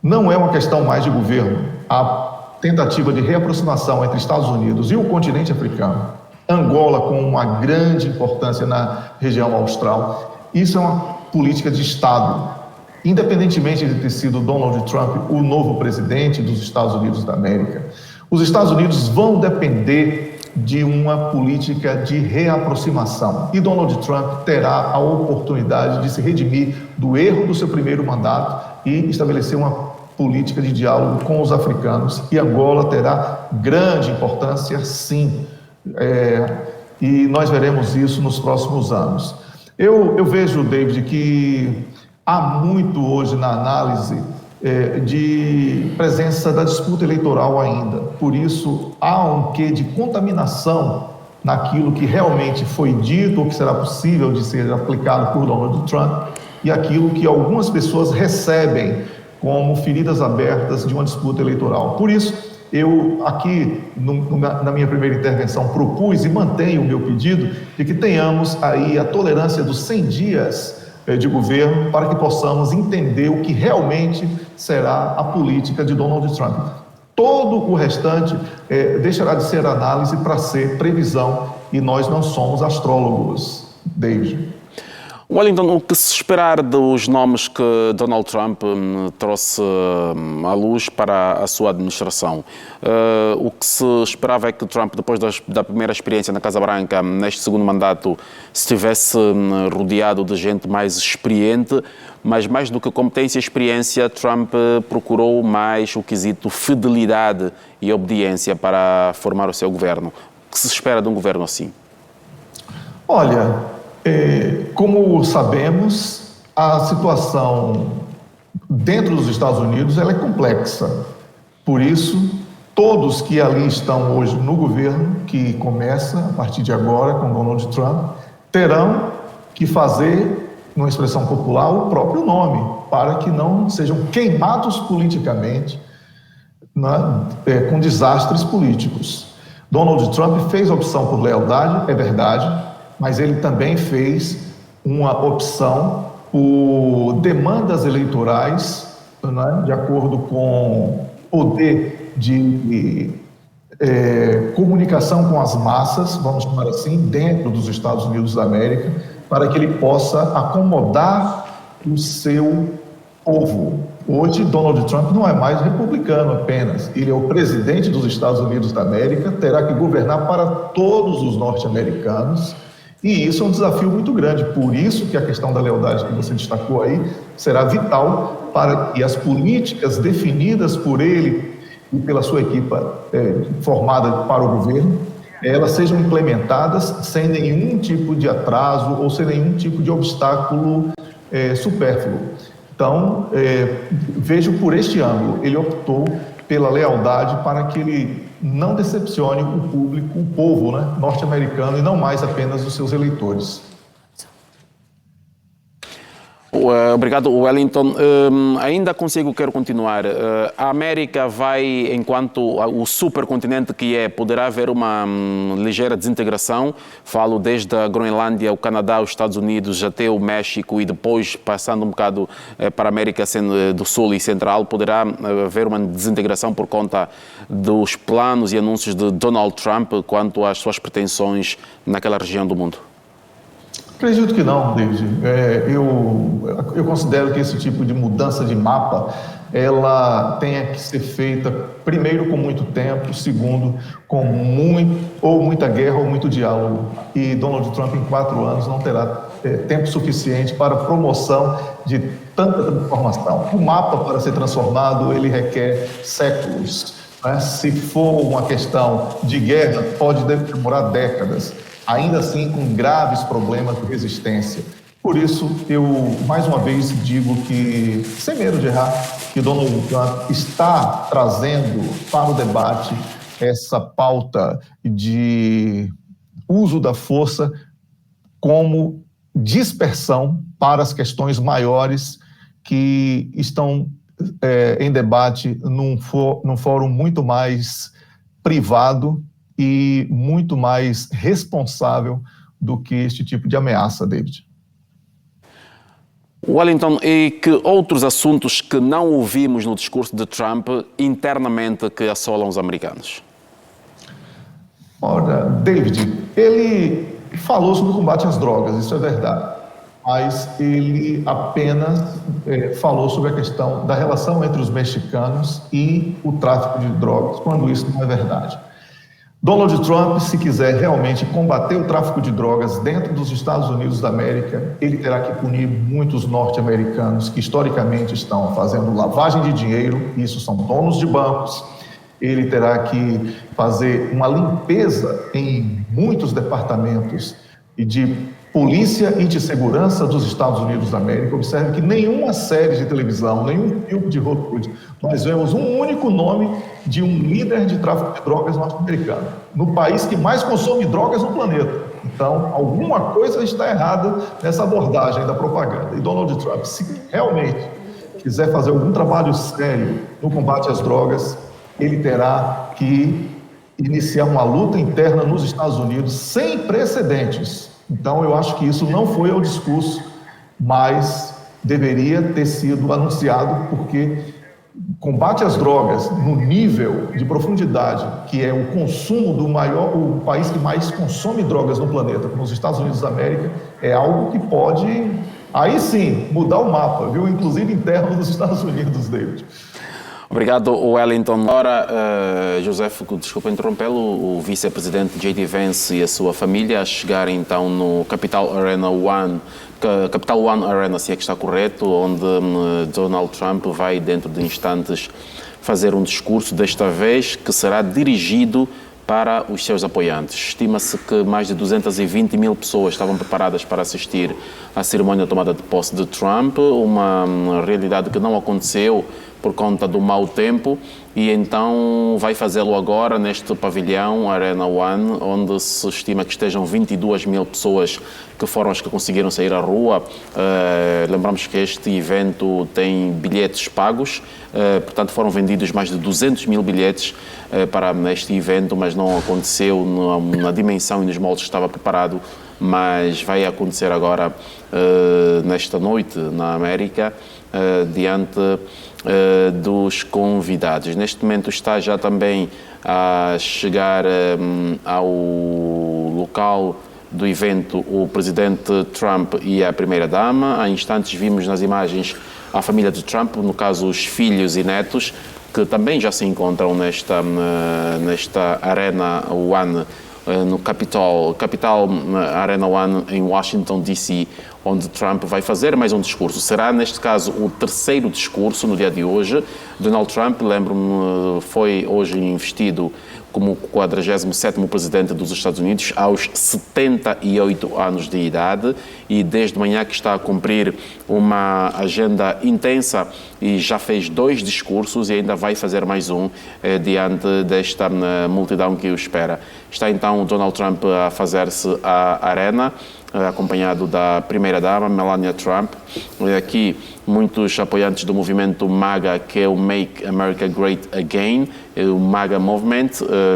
Não é uma questão mais de governo. A tentativa de reaproximação entre Estados Unidos e o continente africano, Angola com uma grande importância na região austral, isso é uma política de Estado. Independentemente de ter sido Donald Trump o novo presidente dos Estados Unidos da América, os Estados Unidos vão depender de uma política de reaproximação. E Donald Trump terá a oportunidade de se redimir do erro do seu primeiro mandato e estabelecer uma política de diálogo com os africanos. E Angola terá grande importância, sim. E nós veremos isso nos próximos anos. Eu vejo, David, que há muito hoje na análise de presença da disputa eleitoral ainda. Por isso, há um quê de contaminação naquilo que realmente foi dito ou que será possível de ser aplicado por Donald Trump e aquilo que algumas pessoas recebem como feridas abertas de uma disputa eleitoral. Por isso, eu aqui, na minha primeira intervenção, propus e mantenho o meu pedido de que tenhamos aí a tolerância dos 100 dias de governo para que possamos entender o que realmente será a política de Donald Trump. Todo o restante deixará de ser análise para ser previsão, e nós não somos astrólogos, David. Wellington, o que se esperar dos nomes que Donald Trump trouxe à luz para a sua administração? O que se esperava é que Trump, depois da primeira experiência na Casa Branca, neste segundo mandato, estivesse rodeado de gente mais experiente, mas mais do que competência e experiência, Trump procurou mais o quesito fidelidade e obediência para formar o seu governo. O que se espera de um governo assim? Olha, como sabemos, a situação dentro dos Estados Unidos ela é complexa. Por isso, todos que ali estão hoje no governo, que começa a partir de agora com Donald Trump, terão que fazer, numa expressão popular, o próprio nome, para que não sejam queimados politicamente, né, com desastres políticos. Donald Trump fez a opção por lealdade, é verdade, mas ele também fez uma opção por demandas eleitorais, né, de acordo com poder de comunicação com as massas, vamos chamar assim, dentro dos Estados Unidos da América, para que ele possa acomodar o seu povo. Hoje, Donald Trump não é mais republicano apenas, ele é o presidente dos Estados Unidos da América, terá que governar para todos os norte-americanos. E isso é um desafio muito grande, por isso que a questão da lealdade que você destacou aí será vital para que as políticas definidas por ele e pela sua equipe formada para o governo, elas sejam implementadas sem nenhum tipo de atraso ou sem nenhum tipo de obstáculo supérfluo. Então, vejo por este ângulo, ele optou pela lealdade para que ele não decepcione o público, o povo, né, norte-americano, e não mais apenas os seus eleitores. Obrigado, Wellington. Ainda quero continuar. A América vai, enquanto o supercontinente que poderá haver uma ligeira desintegração. Falo desde a Groenlândia, o Canadá, os Estados Unidos, até o México e depois passando um bocado para a América do Sul e Central. Poderá haver uma desintegração por conta dos planos e anúncios de Donald Trump quanto às suas pretensões naquela região do mundo. Acredito que não, David. Eu considero que esse tipo de mudança de mapa, ela tenha que ser feita, primeiro, com muito tempo, segundo, com muita guerra ou muito diálogo. E Donald Trump, em 4 anos, não terá tempo suficiente para a promoção de tanta transformação. O mapa, para ser transformado, ele requer séculos. Né? Se for uma questão de guerra, pode demorar décadas. Ainda assim com graves problemas de resistência. Por isso, eu mais uma vez digo que, sem medo de errar, que Donald Trump está trazendo para o debate essa pauta de uso da força como dispersão para as questões maiores que estão em debate num fórum muito mais privado e muito mais responsável do que este tipo de ameaça, David. Wellington, e que outros assuntos que não ouvimos no discurso de Trump internamente que assolam os americanos? Ora, David, ele falou sobre o combate às drogas, isso é verdade, mas ele apenas falou sobre a questão da relação entre os mexicanos e o tráfico de drogas, quando isso não é verdade. Donald Trump, se quiser realmente combater o tráfico de drogas dentro dos Estados Unidos da América, ele terá que punir muitos norte-americanos que historicamente estão fazendo lavagem de dinheiro, isso são donos de bancos. Ele terá que fazer uma limpeza em muitos departamentos de polícia e de segurança dos Estados Unidos da América. Observe que nenhuma série de televisão, nenhum filme de Hollywood, nós vemos um único nome de um líder de tráfico de drogas norte-americano, no país que mais consome drogas no planeta. Então, alguma coisa está errada nessa abordagem da propaganda. E Donald Trump, se realmente quiser fazer algum trabalho sério no combate às drogas, ele terá que iniciar uma luta interna nos Estados Unidos sem precedentes. Então, eu acho que isso não foi ao discurso, mas deveria ter sido anunciado, porque combate às drogas no nível de profundidade, que é o consumo o país que mais consome drogas no planeta, como os Estados Unidos da América, é algo que pode, aí sim, mudar o mapa, viu? Inclusive interno dos Estados Unidos, David. Obrigado, Wellington. Agora, José, desculpa interrompê-lo, o vice-presidente J.D. Vance e a sua família a chegarem então no Capital One Arena, se é que está correto, onde Donald Trump vai dentro de instantes fazer um discurso, desta vez que será dirigido para os seus apoiantes. Estima-se que mais de 220 mil pessoas estavam preparadas para assistir à cerimónia de tomada de posse de Trump, uma realidade que não aconteceu por conta do mau tempo, e então vai fazê-lo agora neste pavilhão Arena One, onde se estima que estejam 22 mil pessoas que foram as que conseguiram sair à rua. Lembramos que este evento tem bilhetes pagos, portanto foram vendidos mais de 200 mil bilhetes para este evento, mas não aconteceu na dimensão e nos moldes que estava preparado, mas vai acontecer agora nesta noite na América, diante dos convidados. Neste momento está já também a chegar ao local do evento o presidente Trump e a primeira-dama. Há instantes vimos nas imagens a família de Trump, no caso os filhos e netos, que também já se encontram nesta Arena One, no Capital Arena One em Washington, D.C., onde Trump vai fazer mais um discurso. Será, neste caso, o terceiro discurso no dia de hoje. Donald Trump, lembro-me, foi hoje investido como 47º presidente dos Estados Unidos, aos 78 anos de idade, e desde manhã que está a cumprir uma agenda intensa e já fez 2 discursos e ainda vai fazer mais um diante desta multidão que o espera. Está então Donald Trump a fazer-se à arena acompanhado da primeira-dama, Melania Trump. Aqui, muitos apoiantes do movimento MAGA, que é o Make America Great Again, o MAGA Movement,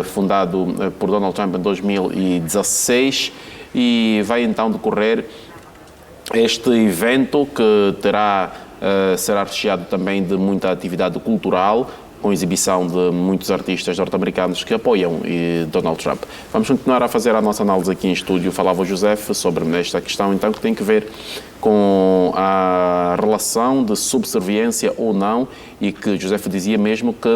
fundado por Donald Trump em 2016, e vai então decorrer este evento que será recheado também de muita atividade cultural, com exibição de muitos artistas norte-americanos que apoiam Donald Trump. Vamos continuar a fazer a nossa análise aqui em estúdio. Falava o José sobre esta questão, então, que tem que ver com a relação de subserviência ou não, e que José dizia mesmo que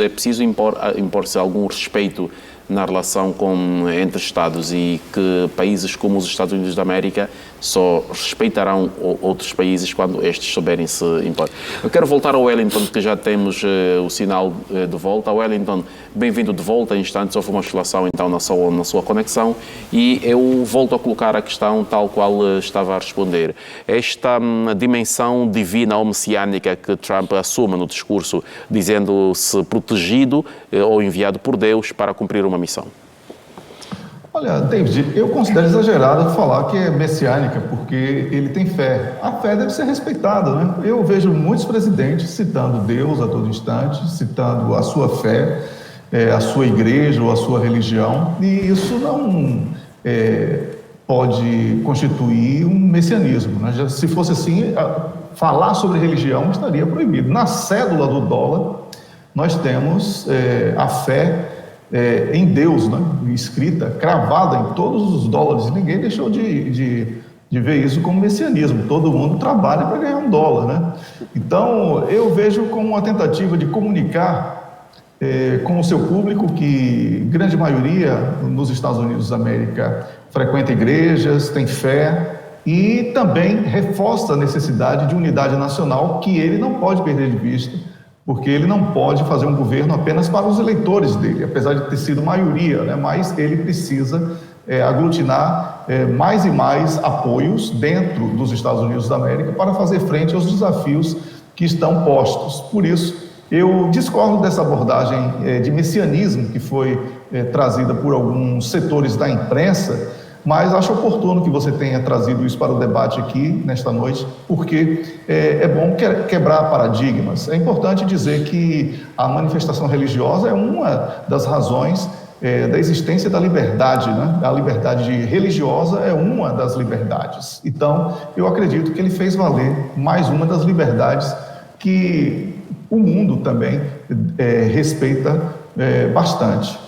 é preciso impor-se algum respeito na relação entre Estados, e que países como os Estados Unidos da América só respeitarão outros países quando estes souberem se impor. Eu quero voltar ao Wellington, que já temos o sinal de volta. Wellington, bem-vindo de volta. Em instantes houve uma oscilação então na sua conexão, e eu volto a colocar a questão tal qual estava a responder. Esta dimensão divina ou messiânica que Trump assume no discurso, dizendo-se protegido ou enviado por Deus para cumprir uma missão. Olha, David, eu considero exagerado falar que é messiânica, porque ele tem fé. A fé deve ser respeitada, né? Eu vejo muitos presidentes citando Deus a todo instante, citando a sua fé, a sua igreja ou a sua religião, e isso não pode constituir um messianismo, né? Se fosse assim, falar sobre religião estaria proibido. Na cédula do dólar, nós temos a fé em Deus, né? Escrita, cravada em todos os dólares. Ninguém deixou de ver isso como messianismo. Todo mundo trabalha para ganhar um dólar, né? Então, eu vejo como uma tentativa de comunicar com o seu público, que grande maioria nos Estados Unidos da América frequenta igrejas, tem fé, e também reforça a necessidade de unidade nacional, que ele não pode perder de vista, porque ele não pode fazer um governo apenas para os eleitores dele, apesar de ter sido maioria, né? Mas ele precisa aglutinar mais e mais apoios dentro dos Estados Unidos da América para fazer frente aos desafios que estão postos. Por isso, eu discordo dessa abordagem de messianismo que foi trazida por alguns setores da imprensa, mas acho oportuno que você tenha trazido isso para o debate aqui nesta noite, porque é bom quebrar paradigmas. É importante dizer que a manifestação religiosa é uma das razões da existência da liberdade, né? A liberdade religiosa é uma das liberdades. Então, eu acredito que ele fez valer mais uma das liberdades que o mundo também respeita bastante.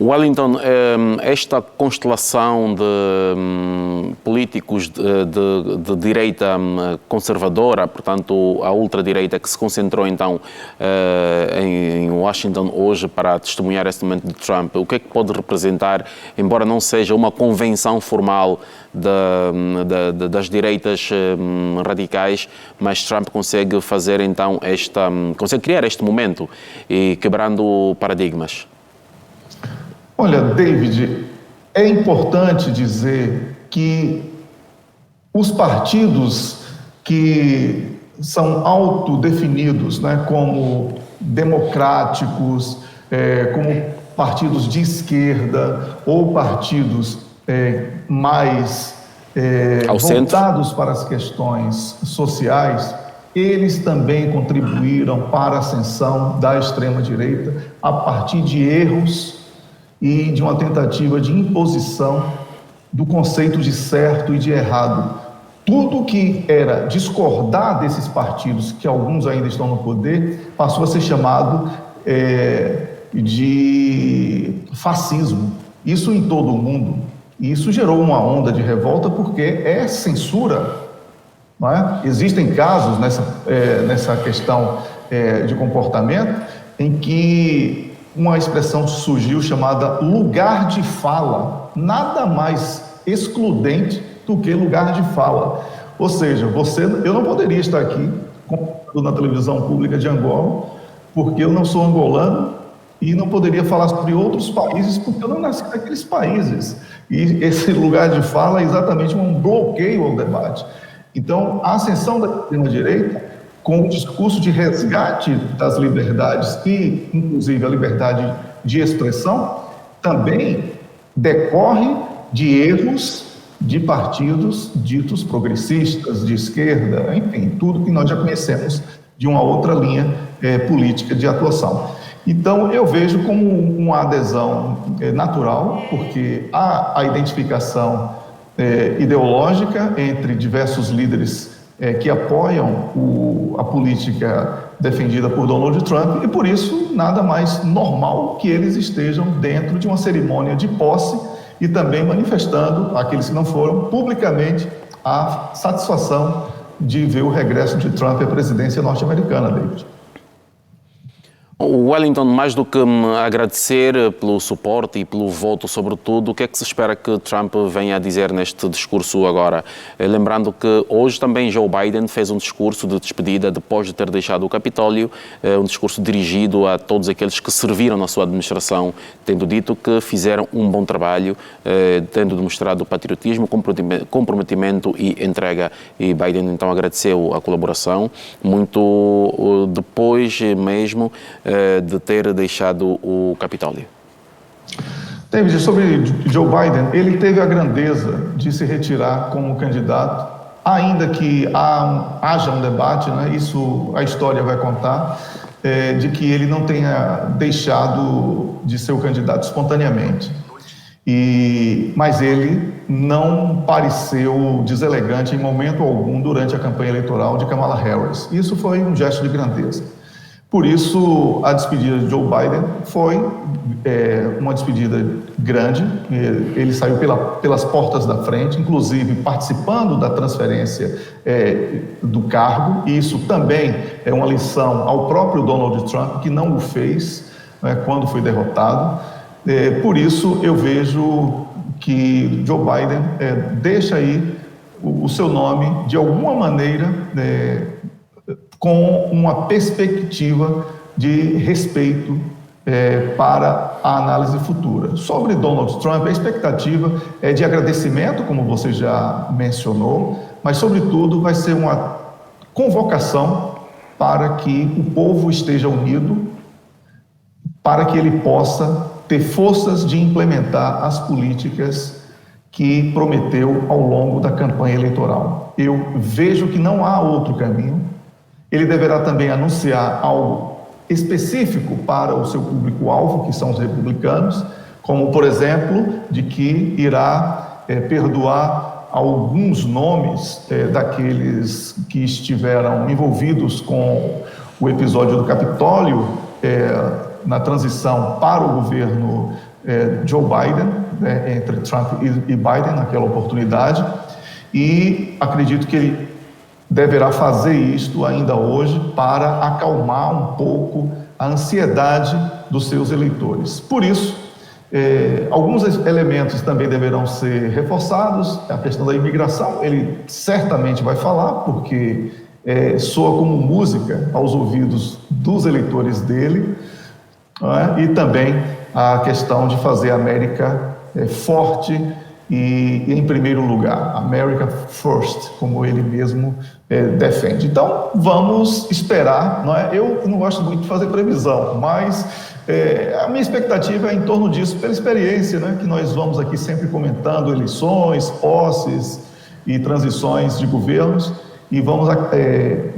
Wellington, esta constelação de políticos de direita conservadora, portanto a ultradireita, que se concentrou então em Washington hoje para testemunhar esse momento de Trump, o que é que pode representar, embora não seja uma convenção formal das direitas radicais, mas Trump consegue fazer então consegue criar este momento e quebrando paradigmas? Olha, David, é importante dizer que os partidos que são autodefinidos, né, como democráticos, como partidos de esquerda ou partidos mais voltados para as questões sociais, eles também contribuíram para a ascensão da extrema-direita a partir de erros e de uma tentativa de imposição do conceito de certo e de errado. Tudo que era discordar desses partidos, que alguns ainda estão no poder, passou a ser chamado de fascismo. Isso em todo o mundo. E isso gerou uma onda de revolta, porque é censura. Não é? Existem casos nessa questão de comportamento em que uma expressão surgiu chamada lugar de fala, nada mais excludente do que lugar de fala. Ou seja, eu não poderia estar aqui na televisão pública de Angola, porque eu não sou angolano, e não poderia falar sobre outros países, porque eu não nasci naqueles países. E esse lugar de fala é exatamente um bloqueio ao debate. Então, a ascensão da extrema-direita, com o discurso de resgate das liberdades e, inclusive, a liberdade de expressão, também decorre de erros de partidos ditos progressistas, de esquerda, enfim, tudo que nós já conhecemos de uma outra linha política de atuação. Então, eu vejo como uma adesão natural, porque há a identificação ideológica entre diversos líderes que apoiam a política defendida por Donald Trump, e por isso nada mais normal que eles estejam dentro de uma cerimônia de posse e também manifestando, aqueles que não foram, publicamente a satisfação de ver o regresso de Trump à presidência norte-americana, David. Wellington, mais do que agradecer pelo suporte e pelo voto, sobretudo, o que é que se espera que Trump venha a dizer neste discurso agora? Lembrando que hoje também Joe Biden fez um discurso de despedida depois de ter deixado o Capitólio, um discurso dirigido a todos aqueles que serviram na sua administração, tendo dito que fizeram um bom trabalho, tendo demonstrado patriotismo, comprometimento e entrega. E Biden então agradeceu a colaboração, muito depois mesmo de ter deixado o Capitólio. David, sobre Joe Biden, ele teve a grandeza de se retirar como candidato, ainda que haja um debate, né? Isso a história vai contar, de que ele não tenha deixado de ser o candidato espontaneamente. Mas ele não pareceu deselegante em momento algum durante a campanha eleitoral de Kamala Harris. Isso foi um gesto de grandeza. Por isso, a despedida de Joe Biden foi uma despedida grande. Ele saiu pelas portas da frente, inclusive participando da transferência do cargo. E isso também é uma lição ao próprio Donald Trump, que não o fez quando foi derrotado. Por isso, eu vejo que Joe Biden deixa aí o seu nome, de alguma maneira, com uma perspectiva de respeito para a análise futura. Sobre Donald Trump, a expectativa é de agradecimento, como você já mencionou, mas, sobretudo, vai ser uma convocação para que o povo esteja unido, para que ele possa ter forças de implementar as políticas que prometeu ao longo da campanha eleitoral. Eu vejo que não há outro caminho. Ele deverá também anunciar algo específico para o seu público-alvo, que são os republicanos, como, por exemplo, de que irá perdoar alguns nomes daqueles que estiveram envolvidos com o episódio do Capitólio na transição para o governo Joe Biden, entre Trump e Biden naquela oportunidade, e acredito que ele deverá fazer isto ainda hoje para acalmar um pouco a ansiedade dos seus eleitores. Por isso, alguns elementos também deverão ser reforçados. A questão da imigração, ele certamente vai falar, porque soa como música aos ouvidos dos eleitores dele, e também a questão de fazer a América forte e, em primeiro lugar, America First, como ele mesmo defende. Então, vamos esperar, não é? Eu não gosto muito de fazer previsão, mas a minha expectativa é em torno disso, pela experiência, né, que nós vamos aqui sempre comentando eleições, posses e transições de governos, e vamos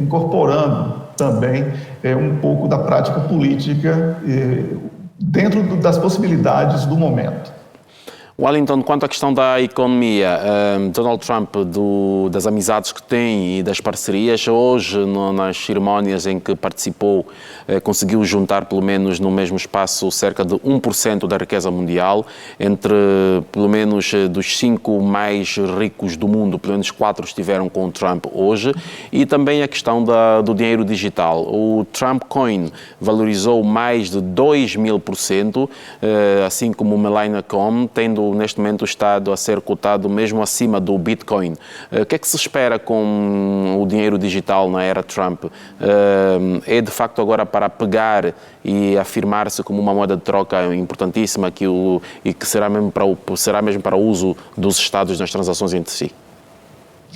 incorporando também um pouco da prática política dentro das possibilidades do momento. Wellington, quanto à questão da economia, Donald Trump, das amizades que tem e das parcerias, hoje nas cerimónias em que participou, conseguiu juntar pelo menos no mesmo espaço cerca de 1% da riqueza mundial, entre pelo menos dos 5 mais ricos do mundo, pelo menos 4 estiveram com o Trump hoje, e também a questão do dinheiro digital. O Trump Coin valorizou mais de 2.000%, assim como o Melania Coin, tendo neste momento estado a ser cotado mesmo acima do Bitcoin. O que é que se espera com o dinheiro digital na era Trump? É de facto agora para pegar e afirmar-se como uma moeda de troca importantíssima e que será mesmo para o uso dos Estados nas transações entre si?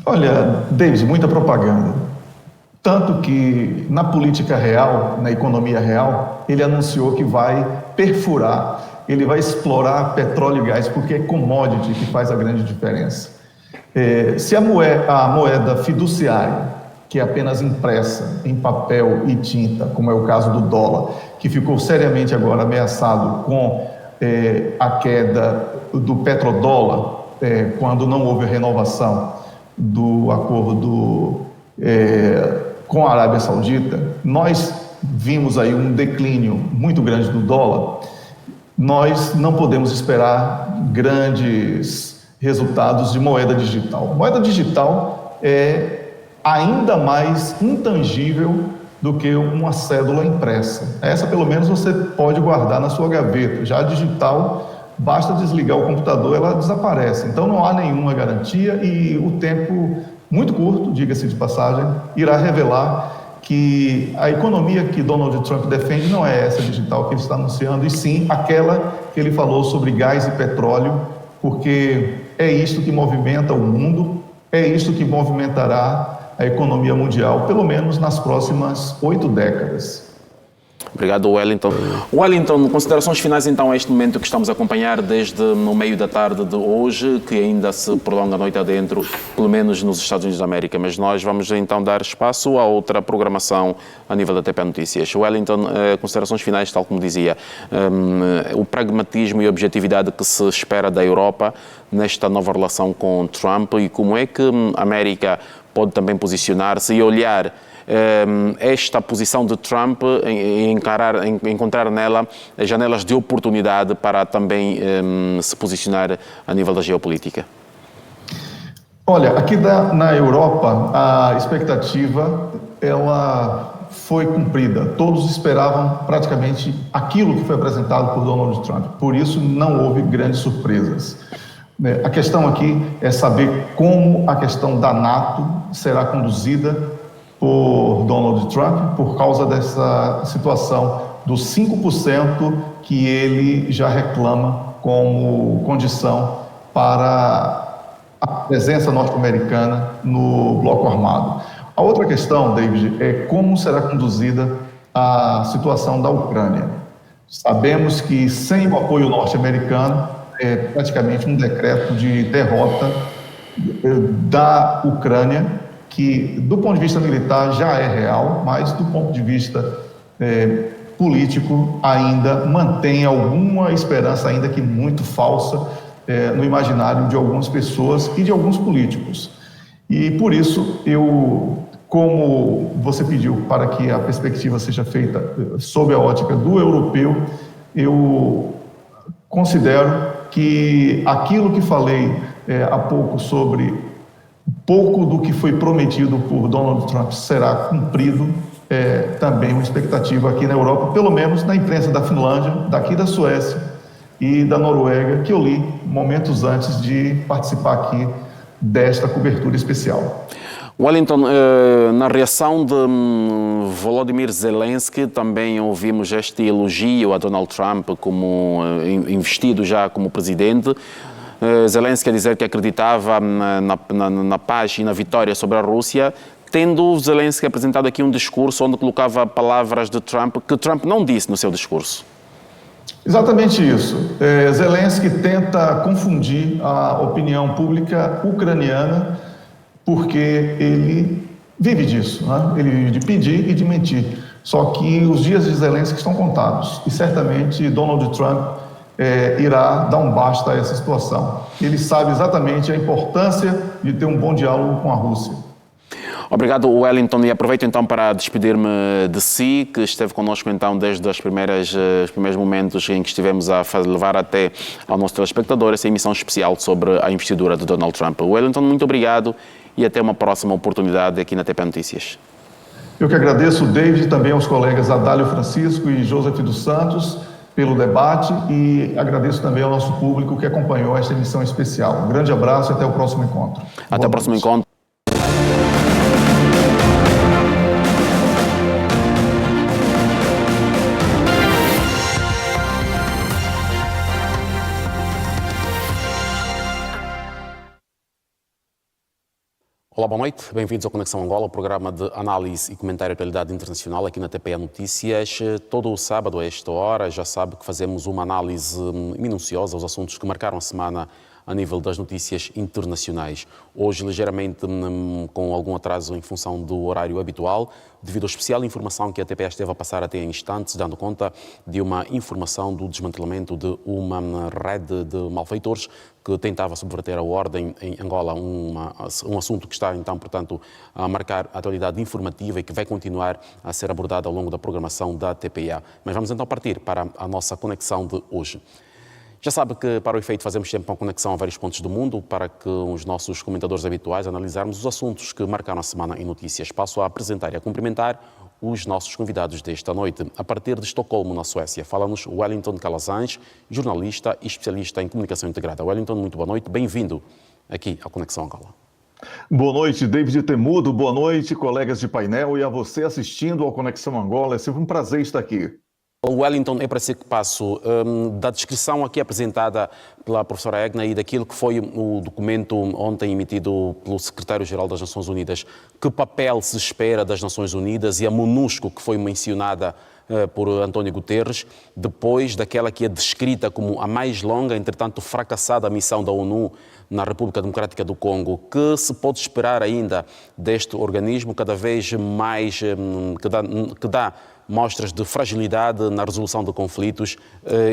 Olha, David, muita propaganda. Tanto que na política real, na economia real, ele anunciou que vai perfurar ele vai explorar petróleo e gás, porque é commodity que faz a grande diferença. Se a moeda fiduciária, que é apenas impressa em papel e tinta, como é o caso do dólar, que ficou seriamente agora ameaçado com a queda do petrodólar, quando não houve a renovação do acordo com a Arábia Saudita, nós vimos aí um declínio muito grande do dólar. Nós não podemos esperar grandes resultados de moeda digital. Moeda digital é ainda mais intangível do que uma cédula impressa. Essa, pelo menos, você pode guardar na sua gaveta. Já a digital, basta desligar o computador, ela desaparece. Então, não há nenhuma garantia e o tempo muito curto, diga-se de passagem, irá revelar que a economia que Donald Trump defende não é essa digital que ele está anunciando, e sim aquela que ele falou sobre gás e petróleo, porque é isto que movimenta o mundo, é isto que movimentará a economia mundial, pelo menos nas próximas 8 décadas. Obrigado, Wellington. Wellington, considerações finais então a este momento que estamos a acompanhar desde no meio da tarde de hoje, que ainda se prolonga a noite adentro, pelo menos nos Estados Unidos da América, mas nós vamos então dar espaço a outra programação a nível da TP Notícias. Wellington, considerações finais, tal como dizia, o pragmatismo e a objetividade que se espera da Europa nesta nova relação com Trump e como é que a América pode também posicionar-se e olhar esta posição de Trump e encontrar nela janelas de oportunidade para também se posicionar a nível da geopolítica? Olha, aqui na Europa, a expectativa ela foi cumprida. Todos esperavam praticamente aquilo que foi apresentado por Donald Trump. Por isso, não houve grandes surpresas. A questão aqui é saber como a questão da NATO será conduzida por Donald Trump, por causa dessa situação dos 5% que ele já reclama como condição para a presença norte-americana no bloco armado. A outra questão, David, é como será conduzida a situação da Ucrânia. Sabemos que sem o apoio norte-americano é praticamente um decreto de derrota da Ucrânia, que do ponto de vista militar já é real, mas do ponto de vista político ainda mantém alguma esperança, ainda que muito falsa, no imaginário de algumas pessoas e de alguns políticos. E por isso como você pediu para que a perspectiva seja feita sob a ótica do europeu, eu considero que aquilo que falei há pouco sobre pouco do que foi prometido por Donald Trump será cumprido, também uma expectativa aqui na Europa, pelo menos na imprensa da Finlândia, daqui da Suécia e da Noruega, que eu li momentos antes de participar aqui desta cobertura especial. Wellington, na reação de Volodymyr Zelensky, também ouvimos este elogio a Donald Trump como investido já como presidente. Zelensky a dizer que acreditava na paz e na vitória sobre a Rússia, tendo Zelensky apresentado aqui um discurso onde colocava palavras de Trump que Trump não disse no seu discurso. Exatamente isso. Zelensky tenta confundir a opinião pública ucraniana porque ele vive disso, né? Ele vive de pedir e de mentir. Só que os dias de Zelensky estão contados e certamente Donald Trump irá dar um basta a essa situação. Ele sabe exatamente a importância de ter um bom diálogo com a Rússia. Obrigado, Wellington, e aproveito então para despedir-me de si, que esteve connosco então desde os primeiros momentos em que estivemos a levar até ao nosso telespectador essa emissão especial sobre a investidura de Donald Trump. Wellington, muito obrigado e até uma próxima oportunidade aqui na TP Notícias. Eu que agradeço, David, e também aos colegas Adálio Francisco e Joseph dos Santos pelo debate e agradeço também ao nosso público que acompanhou esta emissão especial. Um grande abraço e até o próximo encontro. Até o próximo encontro. Olá, boa noite. Bem-vindos ao Conexão Angola, o programa de análise e comentário da realidade internacional aqui na TPA Notícias. Todo o sábado a esta hora já sabe que fazemos uma análise minuciosa aos assuntos que marcaram a semana a nível das notícias internacionais. Hoje, ligeiramente com algum atraso em função do horário habitual, devido à especial informação que a TPA esteve a passar até instantes, dando conta de uma informação do desmantelamento de uma rede de malfeitores que tentava subverter a ordem em Angola, um assunto que está, então, portanto, a marcar a atualidade informativa e que vai continuar a ser abordado ao longo da programação da TPA. Mas vamos então partir para a nossa conexão de hoje. Já sabe que, para o efeito, fazemos sempre uma conexão a vários pontos do mundo para que os nossos comentadores habituais analisarmos os assuntos que marcaram a semana em notícias. Passo a apresentar e a cumprimentar os nossos convidados desta noite. A partir de Estocolmo, na Suécia, fala-nos Wellington Calazans, jornalista e especialista em comunicação integrada. Wellington, muito boa noite, bem-vindo aqui à Conexão Angola. Boa noite, David Temudo, boa noite, colegas de painel, e a você assistindo ao Conexão Angola. É sempre um prazer estar aqui. Wellington, é para si que passo da descrição aqui apresentada pela professora Egna e daquilo que foi o documento ontem emitido pelo secretário-geral das Nações Unidas. Que papel se espera das Nações Unidas e a MONUSCO, que foi mencionada por António Guterres, depois daquela que é descrita como a mais longa, entretanto fracassada missão da ONU na República Democrática do Congo? Que se pode esperar ainda deste organismo cada vez mais, que dá mostras de fragilidade na resolução de conflitos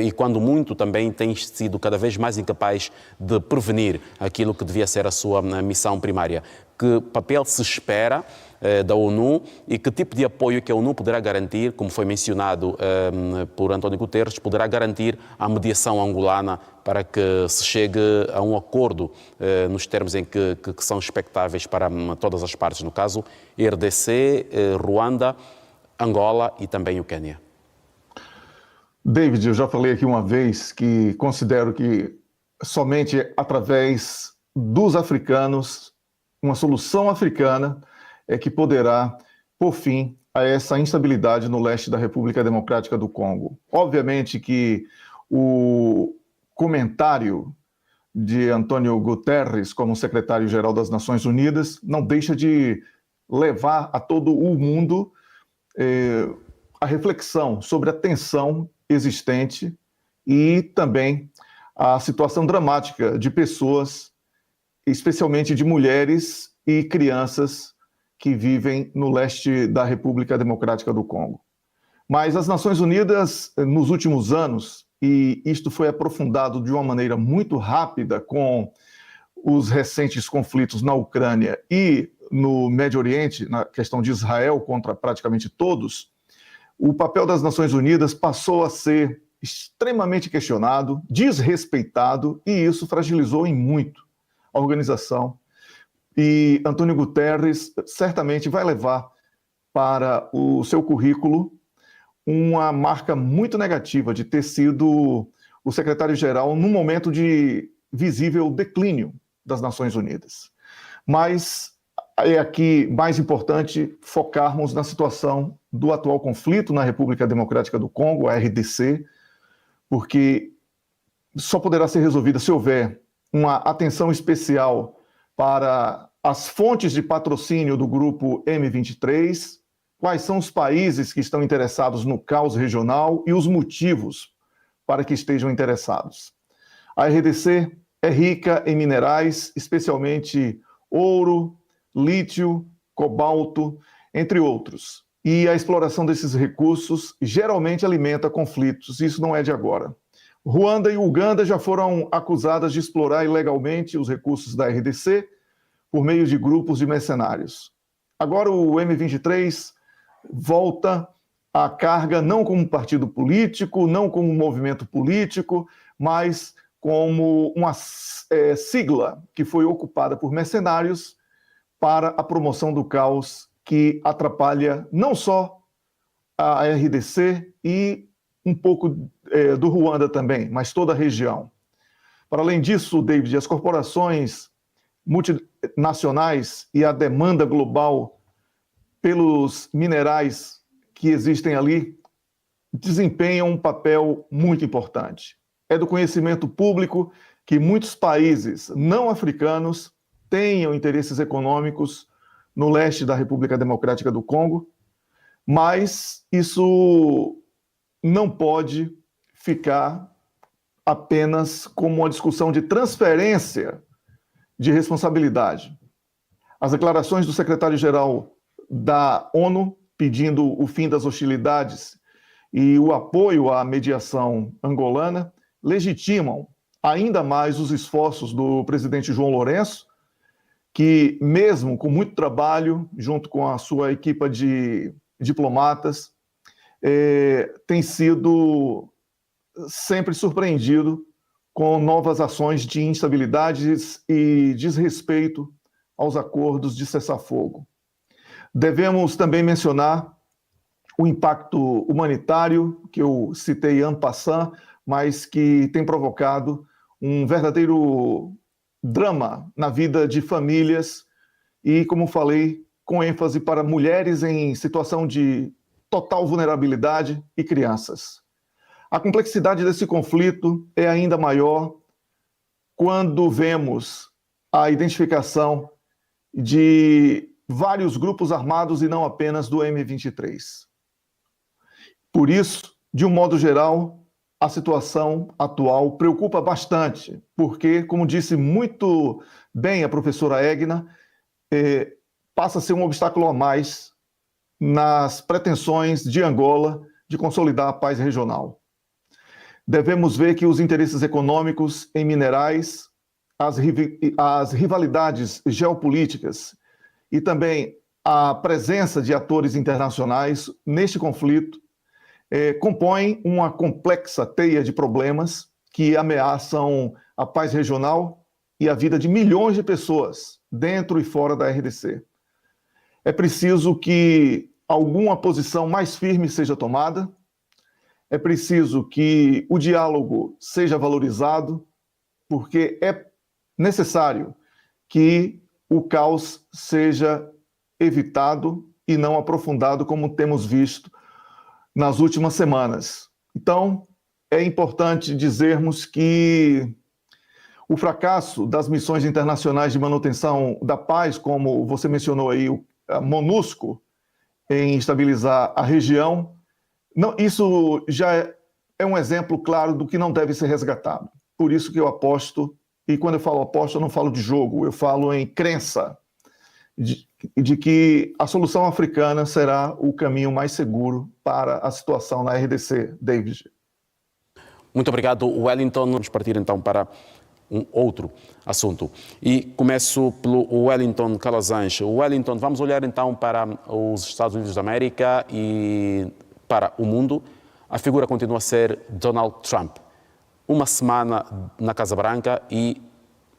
e, quando muito, também tem sido cada vez mais incapaz de prevenir aquilo que devia ser a sua missão primária? Que papel se espera da ONU e que tipo de apoio que a ONU poderá garantir, como foi mencionado por António Guterres, poderá garantir a mediação angolana para que se chegue a um acordo nos termos em que são expectáveis para todas as partes, no caso RDC, Ruanda, Angola e também o Quênia? David, eu já falei aqui uma vez que considero que somente através dos africanos, uma solução africana é que poderá pôr fim a essa instabilidade no leste da República Democrática do Congo. Obviamente que o comentário de António Guterres como secretário-geral das Nações Unidas não deixa de levar a todo o mundo a reflexão sobre a tensão existente e também a situação dramática de pessoas, especialmente de mulheres e crianças que vivem no leste da República Democrática do Congo. Mas as Nações Unidas, nos últimos anos, e isto foi aprofundado de uma maneira muito rápida com os recentes conflitos na Ucrânia e no Médio Oriente, na questão de Israel contra praticamente todos, o papel das Nações Unidas passou a ser extremamente questionado, desrespeitado, e isso fragilizou em muito a organização. E António Guterres certamente vai levar para o seu currículo uma marca muito negativa de ter sido o secretário-geral num momento de visível declínio das Nações Unidas. Mas é aqui mais importante focarmos na situação do atual conflito na República Democrática do Congo, a RDC, porque só poderá ser resolvida se houver uma atenção especial para as fontes de patrocínio do grupo M23, quais são os países que estão interessados no caos regional e os motivos para que estejam interessados. A RDC é rica em minerais, especialmente ouro, lítio, cobalto, entre outros. E a exploração desses recursos geralmente alimenta conflitos, isso não é de agora. Ruanda e Uganda já foram acusadas de explorar ilegalmente os recursos da RDC por meio de grupos de mercenários. Agora o M23 volta à carga não como partido político, não como movimento político, mas como uma sigla que foi ocupada por mercenários para a promoção do caos que atrapalha não só a RDC e um pouco do Ruanda também, mas toda a região. Para além disso, David, as corporações multinacionais e a demanda global pelos minerais que existem ali desempenham um papel muito importante. É do conhecimento público que muitos países não africanos tenham interesses econômicos no leste da República Democrática do Congo, mas isso não pode ficar apenas como uma discussão de transferência de responsabilidade. As declarações do secretário-geral da ONU pedindo o fim das hostilidades e o apoio à mediação angolana legitimam ainda mais os esforços do presidente João Lourenço, que, mesmo com muito trabalho, junto com a sua equipa de diplomatas, tem sido sempre surpreendido com novas ações de instabilidades e desrespeito aos acordos de cessar-fogo. Devemos também mencionar o impacto humanitário, que eu citei en passant, mas que tem provocado um verdadeiro drama na vida de famílias e, como falei, com ênfase para mulheres em situação de total vulnerabilidade e crianças. A complexidade desse conflito é ainda maior quando vemos a identificação de vários grupos armados e não apenas do M23. Por isso, de um modo geral, a situação atual preocupa bastante, porque, como disse muito bem a professora Egna, passa a ser um obstáculo a mais nas pretensões de Angola de consolidar a paz regional. Devemos ver que os interesses econômicos em minerais, as rivalidades geopolíticas e também a presença de atores internacionais neste conflito compõem uma complexa teia de problemas que ameaçam a paz regional e a vida de milhões de pessoas dentro e fora da RDC. É preciso que alguma posição mais firme seja tomada, é preciso que o diálogo seja valorizado, porque é necessário que o caos seja evitado e não aprofundado, como temos visto nas últimas semanas. Então, é importante dizermos que o fracasso das missões internacionais de manutenção da paz, como você mencionou aí, a MONUSCO, em estabilizar a região, isso já é um exemplo claro do que não deve ser resgatado. Por isso que eu aposto, e quando eu falo aposto, eu não falo de jogo, eu falo em crença, de que a solução africana será o caminho mais seguro para a situação na RDC, David. Muito obrigado, Wellington. Vamos partir então para um outro assunto. E começo pelo Wellington Calazans. Wellington, vamos olhar então para os Estados Unidos da América e para o mundo. A figura continua a ser Donald Trump. Uma semana na Casa Branca e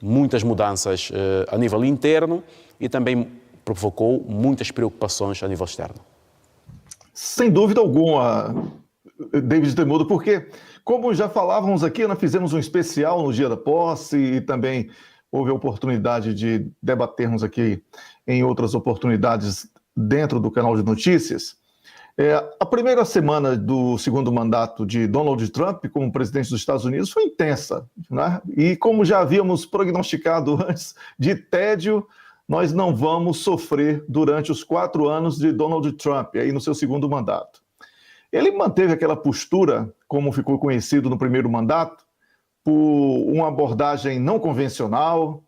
muitas mudanças a nível interno e também provocou muitas preocupações a nível externo. Sem dúvida alguma, David Temudo, porque, como já falávamos aqui, nós fizemos um especial no dia da posse e também houve a oportunidade de debatermos aqui em outras oportunidades dentro do canal de notícias. A primeira semana do segundo mandato de Donald Trump como presidente dos Estados Unidos foi intensa, né? E como já havíamos prognosticado antes, de tédio nós não vamos sofrer durante os 4 anos de Donald Trump, aí no seu segundo mandato. Ele manteve aquela postura, como ficou conhecido no primeiro mandato, por uma abordagem não convencional,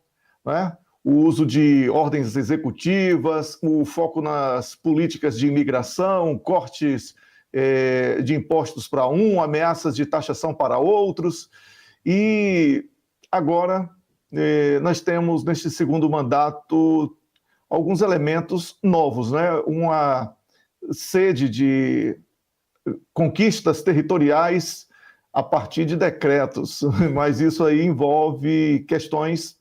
né? O uso de ordens executivas, o foco nas políticas de imigração, cortes de impostos para ameaças de taxação para outros. E agora nós temos, neste segundo mandato, alguns elementos novos, né? Uma sede de conquistas territoriais a partir de decretos, mas isso aí envolve questões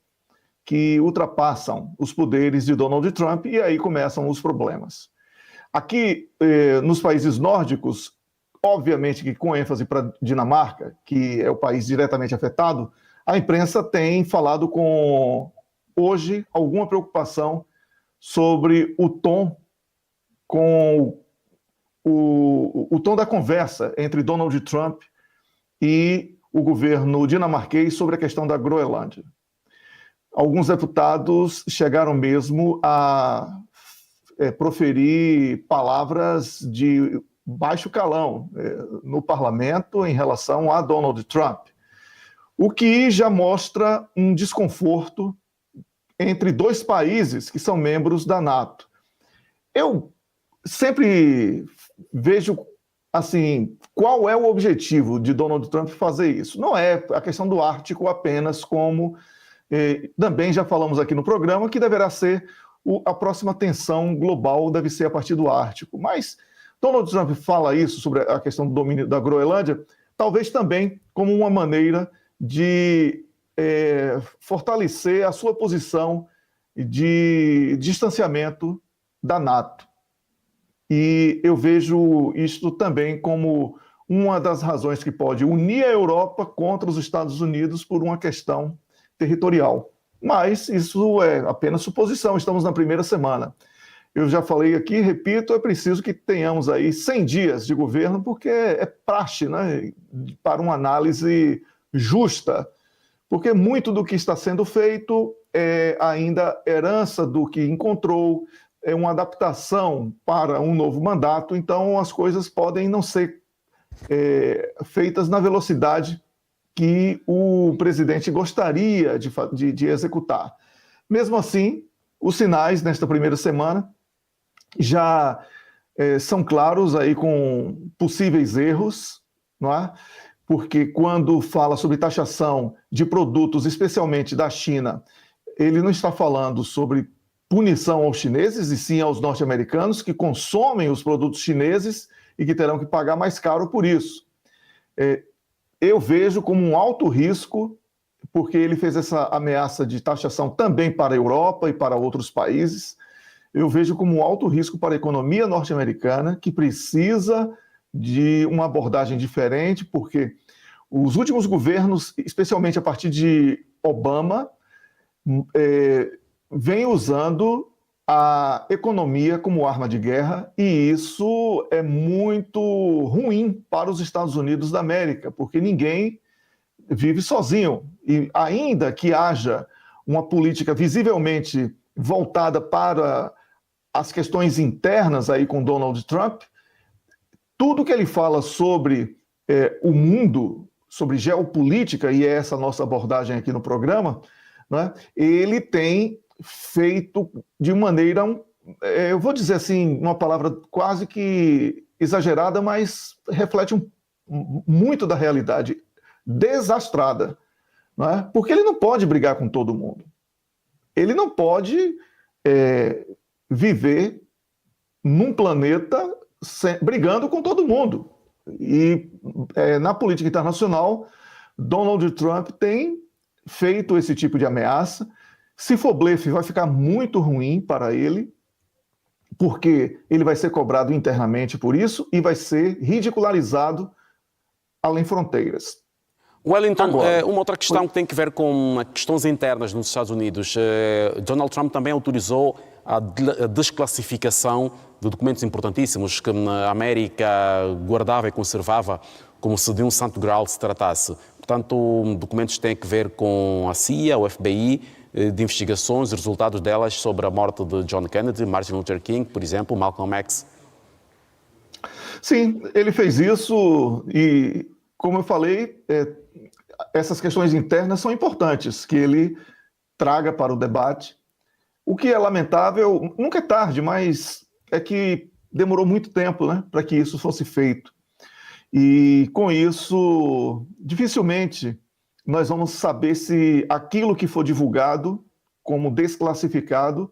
que ultrapassam os poderes de Donald Trump e aí começam os problemas. Aqui, nos países nórdicos, obviamente que com ênfase para Dinamarca, que é o país diretamente afetado, a imprensa tem falado hoje, alguma preocupação sobre o tom o tom da conversa entre Donald Trump e o governo dinamarquês sobre a questão da Groenlândia. alguns deputados chegaram mesmo a proferir palavras de baixo calão no parlamento em relação a Donald Trump, o que já mostra um desconforto entre dois países que são membros da NATO. Eu sempre vejo assim, qual é o objetivo de Donald Trump fazer isso? Não é a questão do Ártico apenas, como também já falamos aqui no programa, que deverá ser a próxima tensão global, deve ser a partir do Ártico. Mas Donald Trump fala isso sobre a questão do domínio da Groenlândia, talvez também como uma maneira de fortalecer a sua posição de distanciamento da NATO. E eu vejo isto também como uma das razões que pode unir a Europa contra os Estados Unidos por uma questão territorial. Mas isso é apenas suposição, estamos na primeira semana. Eu já falei aqui, repito, é preciso que tenhamos aí 100 dias de governo, porque é praxe, né, para uma análise justa, porque muito do que está sendo feito é ainda herança do que encontrou, é uma adaptação para um novo mandato, então as coisas podem não ser feitas na velocidade que o presidente gostaria de executar. Mesmo assim, os sinais nesta primeira semana já são claros aí com possíveis erros, não é? Porque quando fala sobre taxação de produtos, especialmente da China, ele não está falando sobre punição aos chineses, e sim aos norte-americanos que consomem os produtos chineses e que terão que pagar mais caro por isso. Eu vejo como um alto risco, porque ele fez essa ameaça de taxação também para a Europa e para outros países. Eu vejo como um alto risco para a economia norte-americana, que precisa de uma abordagem diferente, porque os últimos governos, especialmente a partir de Obama, vem usando a economia como arma de guerra, e isso é muito ruim para os Estados Unidos da América, porque ninguém vive sozinho. E ainda que haja uma política visivelmente voltada para as questões internas aí com Donald Trump, tudo que ele fala sobre o mundo, sobre geopolítica, e é essa a nossa abordagem aqui no programa, né, ele tem feito de maneira, eu vou dizer assim, uma palavra quase que exagerada, mas reflete muito da realidade, desastrada, não é? Porque ele não pode brigar com todo mundo. Ele não pode viver num planeta brigando com todo mundo. E na política internacional, Donald Trump tem feito esse tipo de ameaça. Se for blefe, vai ficar muito ruim para ele, porque ele vai ser cobrado internamente por isso e vai ser ridicularizado além fronteiras. Wellington, uma outra questão que tem que ver com questões internas nos Estados Unidos. Donald Trump também autorizou a desclassificação de documentos importantíssimos que a América guardava e conservava como se de um santo graal se tratasse. Portanto, documentos que têm que ver com a CIA, o FBI, de investigações e resultados delas sobre a morte de John Kennedy, Martin Luther King, por exemplo, Malcolm X. Sim, ele fez isso e, como eu falei, essas questões internas são importantes que ele traga para o debate. O que é lamentável, nunca é tarde, mas é que demorou muito tempo, né, para que isso fosse feito. E com isso, dificilmente nós vamos saber se aquilo que for divulgado como desclassificado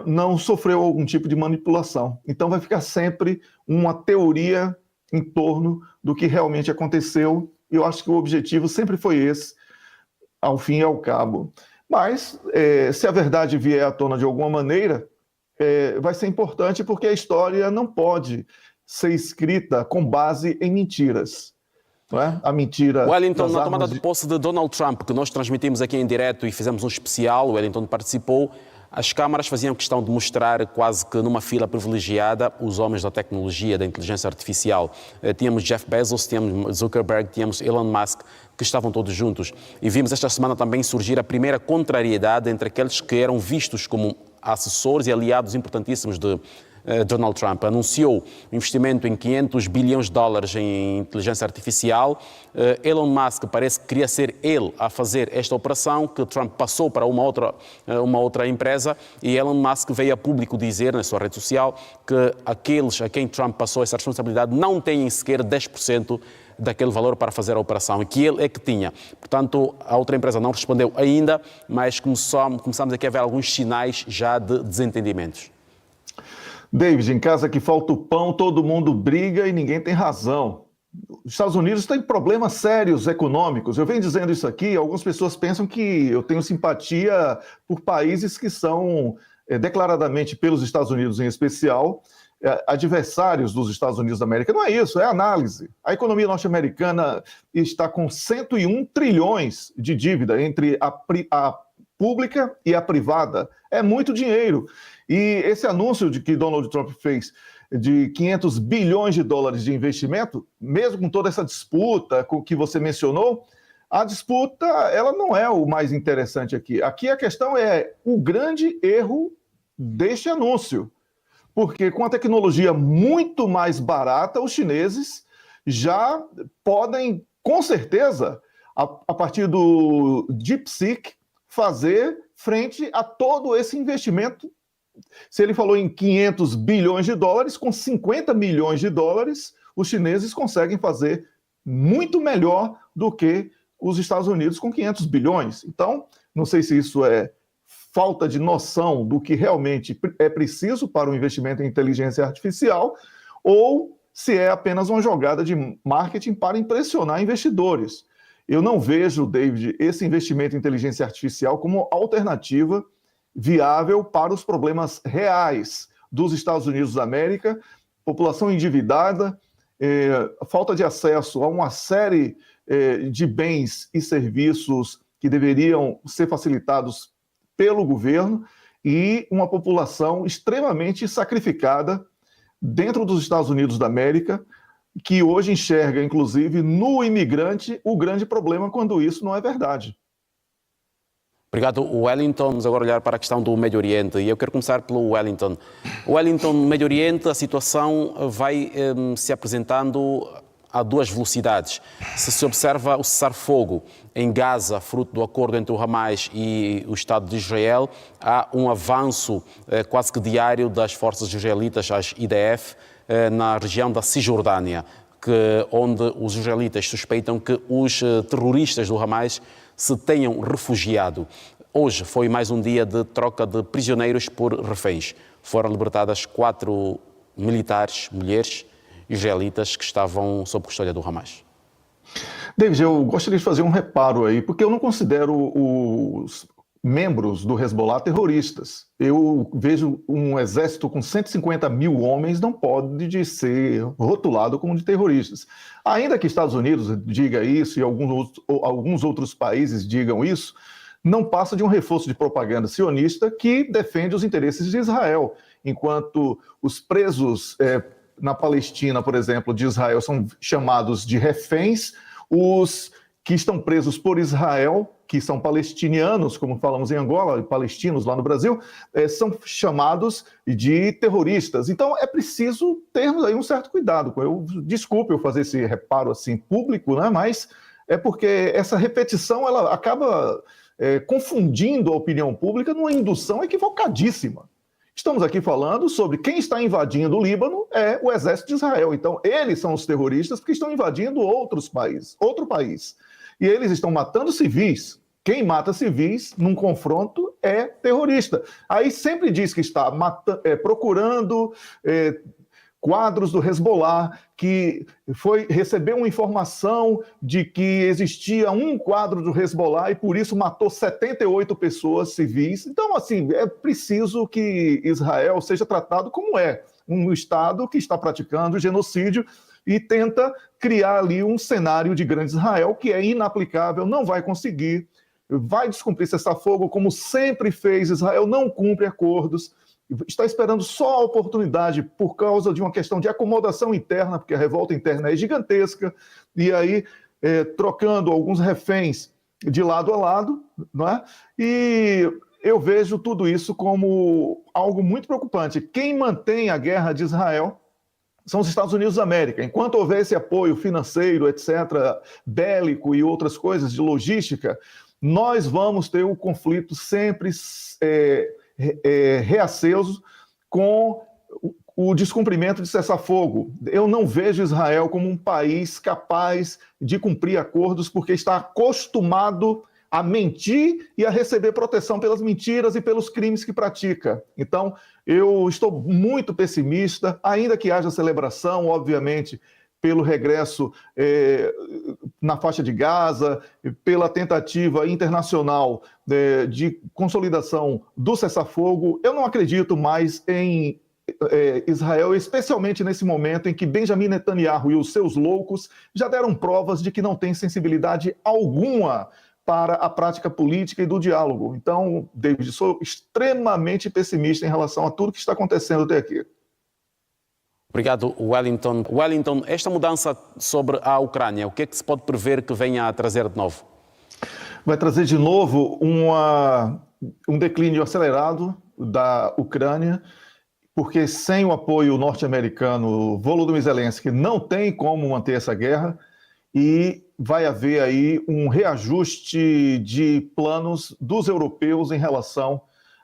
não sofreu algum tipo de manipulação. Então vai ficar sempre uma teoria em torno do que realmente aconteceu, e eu acho que o objetivo sempre foi esse, ao fim e ao cabo. Mas, se a verdade vier à tona de alguma maneira, vai ser importante, porque a história não pode ser escrita com base em mentiras. Não é? A mentira. Wellington, na tomada de posse de Donald Trump, que nós transmitimos aqui em direto e fizemos um especial, o Wellington participou, As câmaras faziam questão de mostrar quase que numa fila privilegiada os homens da tecnologia, da inteligência artificial. Tínhamos Jeff Bezos, tínhamos Zuckerberg, tínhamos Elon Musk, que estavam todos juntos. E vimos esta semana também surgir a primeira contrariedade entre aqueles que eram vistos como assessores e aliados importantíssimos de Donald Trump. Anunciou um investimento em 500 bilhões de dólares em inteligência artificial. Elon Musk parece que queria ser ele a fazer esta operação, que Trump passou para uma outra empresa, e Elon Musk veio a público dizer na sua rede social que aqueles a quem Trump passou essa responsabilidade não têm sequer 10% daquele valor para fazer a operação, e que ele é que tinha. Portanto, a outra empresa não respondeu ainda, mas começamos aqui a ver alguns sinais já de desentendimentos. David, em casa que falta o pão, todo mundo briga e ninguém tem razão. Os Estados Unidos têm problemas sérios econômicos. Eu venho dizendo isso aqui, algumas pessoas pensam que eu tenho simpatia por países que são declaradamente, pelos Estados Unidos em especial, adversários dos Estados Unidos da América. Não é isso, é análise. A economia norte-americana está com 101 trilhões de dívida entre a pública e a privada. É muito dinheiro. E esse anúncio de que Donald Trump fez de 500 bilhões de dólares de investimento, mesmo com toda essa disputa que você mencionou, a disputa ela não é o mais interessante aqui. Aqui a questão é o grande erro deste anúncio. Porque com a tecnologia muito mais barata, os chineses já podem, com certeza, a partir do DeepSeek, fazer frente a todo esse investimento. Se ele falou em 500 bilhões de dólares, com 50 milhões de dólares, os chineses conseguem fazer muito melhor do que os Estados Unidos com 500 bilhões. Então, não sei se isso é falta de noção do que realmente é preciso para o investimento em inteligência artificial, ou se é apenas uma jogada de marketing para impressionar investidores. Eu não vejo, David, esse investimento em inteligência artificial como alternativa viável para os problemas reais dos Estados Unidos da América, população endividada, falta de acesso a uma série de bens e serviços que deveriam ser facilitados pelo governo e uma população extremamente sacrificada dentro dos Estados Unidos da América, que hoje enxerga, inclusive, no imigrante o grande problema, quando isso não é verdade. Obrigado, Wellington. Vamos agora olhar para a questão do Médio Oriente e eu quero começar pelo Wellington. Wellington, no Médio Oriente, a situação vai se apresentando a duas velocidades. Se observa o cessar-fogo em Gaza, fruto do acordo entre o Hamas e o Estado de Israel, há um avanço quase que diário das forças israelitas, as IDF, na região da Cisjordânia, onde os israelitas suspeitam que os terroristas do Hamas se tenham refugiado. Hoje foi mais um dia de troca de prisioneiros por reféns. Foram libertadas 4 militares, mulheres israelitas, que estavam sob custódia do Hamas. David, eu gostaria de fazer um reparo aí, porque eu não considero os membros do Hezbollah terroristas. Eu vejo um exército com 150 mil homens não pode ser rotulado como de terroristas. Ainda que Estados Unidos diga isso e alguns outros países digam isso, não passa de um reforço de propaganda sionista que defende os interesses de Israel, enquanto os presos na Palestina, por exemplo, de Israel, são chamados de reféns, os que estão presos por Israel, que são palestinianos, como falamos em Angola, e palestinos lá no Brasil, são chamados de terroristas. Então é preciso termos aí um certo cuidado. Desculpe eu fazer esse reparo assim público, né? Mas é porque essa repetição ela acaba confundindo a opinião pública numa indução equivocadíssima. Estamos aqui falando sobre quem está invadindo o Líbano é o exército de Israel. Então, eles são os terroristas porque estão invadindo outro país. E eles estão matando civis. Quem mata civis num confronto é terrorista. Aí sempre diz que está procurando quadros do Hezbollah, que recebeu uma informação de que existia um quadro do Hezbollah e por isso matou 78 pessoas civis. Então, assim, é preciso que Israel seja tratado como um Estado que está praticando genocídio e tenta criar ali um cenário de grande Israel que é inaplicável, não vai conseguir. vai descumprir cessar-fogo, como sempre fez. Israel não cumpre acordos, está esperando só a oportunidade por causa de uma questão de acomodação interna, porque a revolta interna é gigantesca, e aí trocando alguns reféns de lado a lado, não é? E eu vejo tudo isso como algo muito preocupante. Quem mantém a guerra de Israel são os Estados Unidos da América. Enquanto houver esse apoio financeiro, etc., bélico e outras coisas de logística, nós vamos ter o conflito sempre reaceso com o descumprimento de cessar-fogo. Eu não vejo Israel como um país capaz de cumprir acordos porque está acostumado a mentir e a receber proteção pelas mentiras e pelos crimes que pratica. Então, eu estou muito pessimista, ainda que haja celebração, obviamente, pelo regresso na faixa de Gaza, pela tentativa internacional de consolidação do cessar-fogo. Eu não acredito mais em Israel, especialmente nesse momento em que Benjamin Netanyahu e os seus loucos já deram provas de que não tem sensibilidade alguma para a prática política e do diálogo. Então, David, sou extremamente pessimista em relação a tudo que está acontecendo até aqui. Obrigado, Wellington. Wellington, esta mudança sobre a Ucrânia, o que é que se pode prever que venha a trazer de novo? Vai trazer de novo um declínio acelerado da Ucrânia, porque sem o apoio norte-americano, Volodymyr Zelensky não tem como manter essa guerra, e vai haver aí um reajuste de planos dos europeus em relação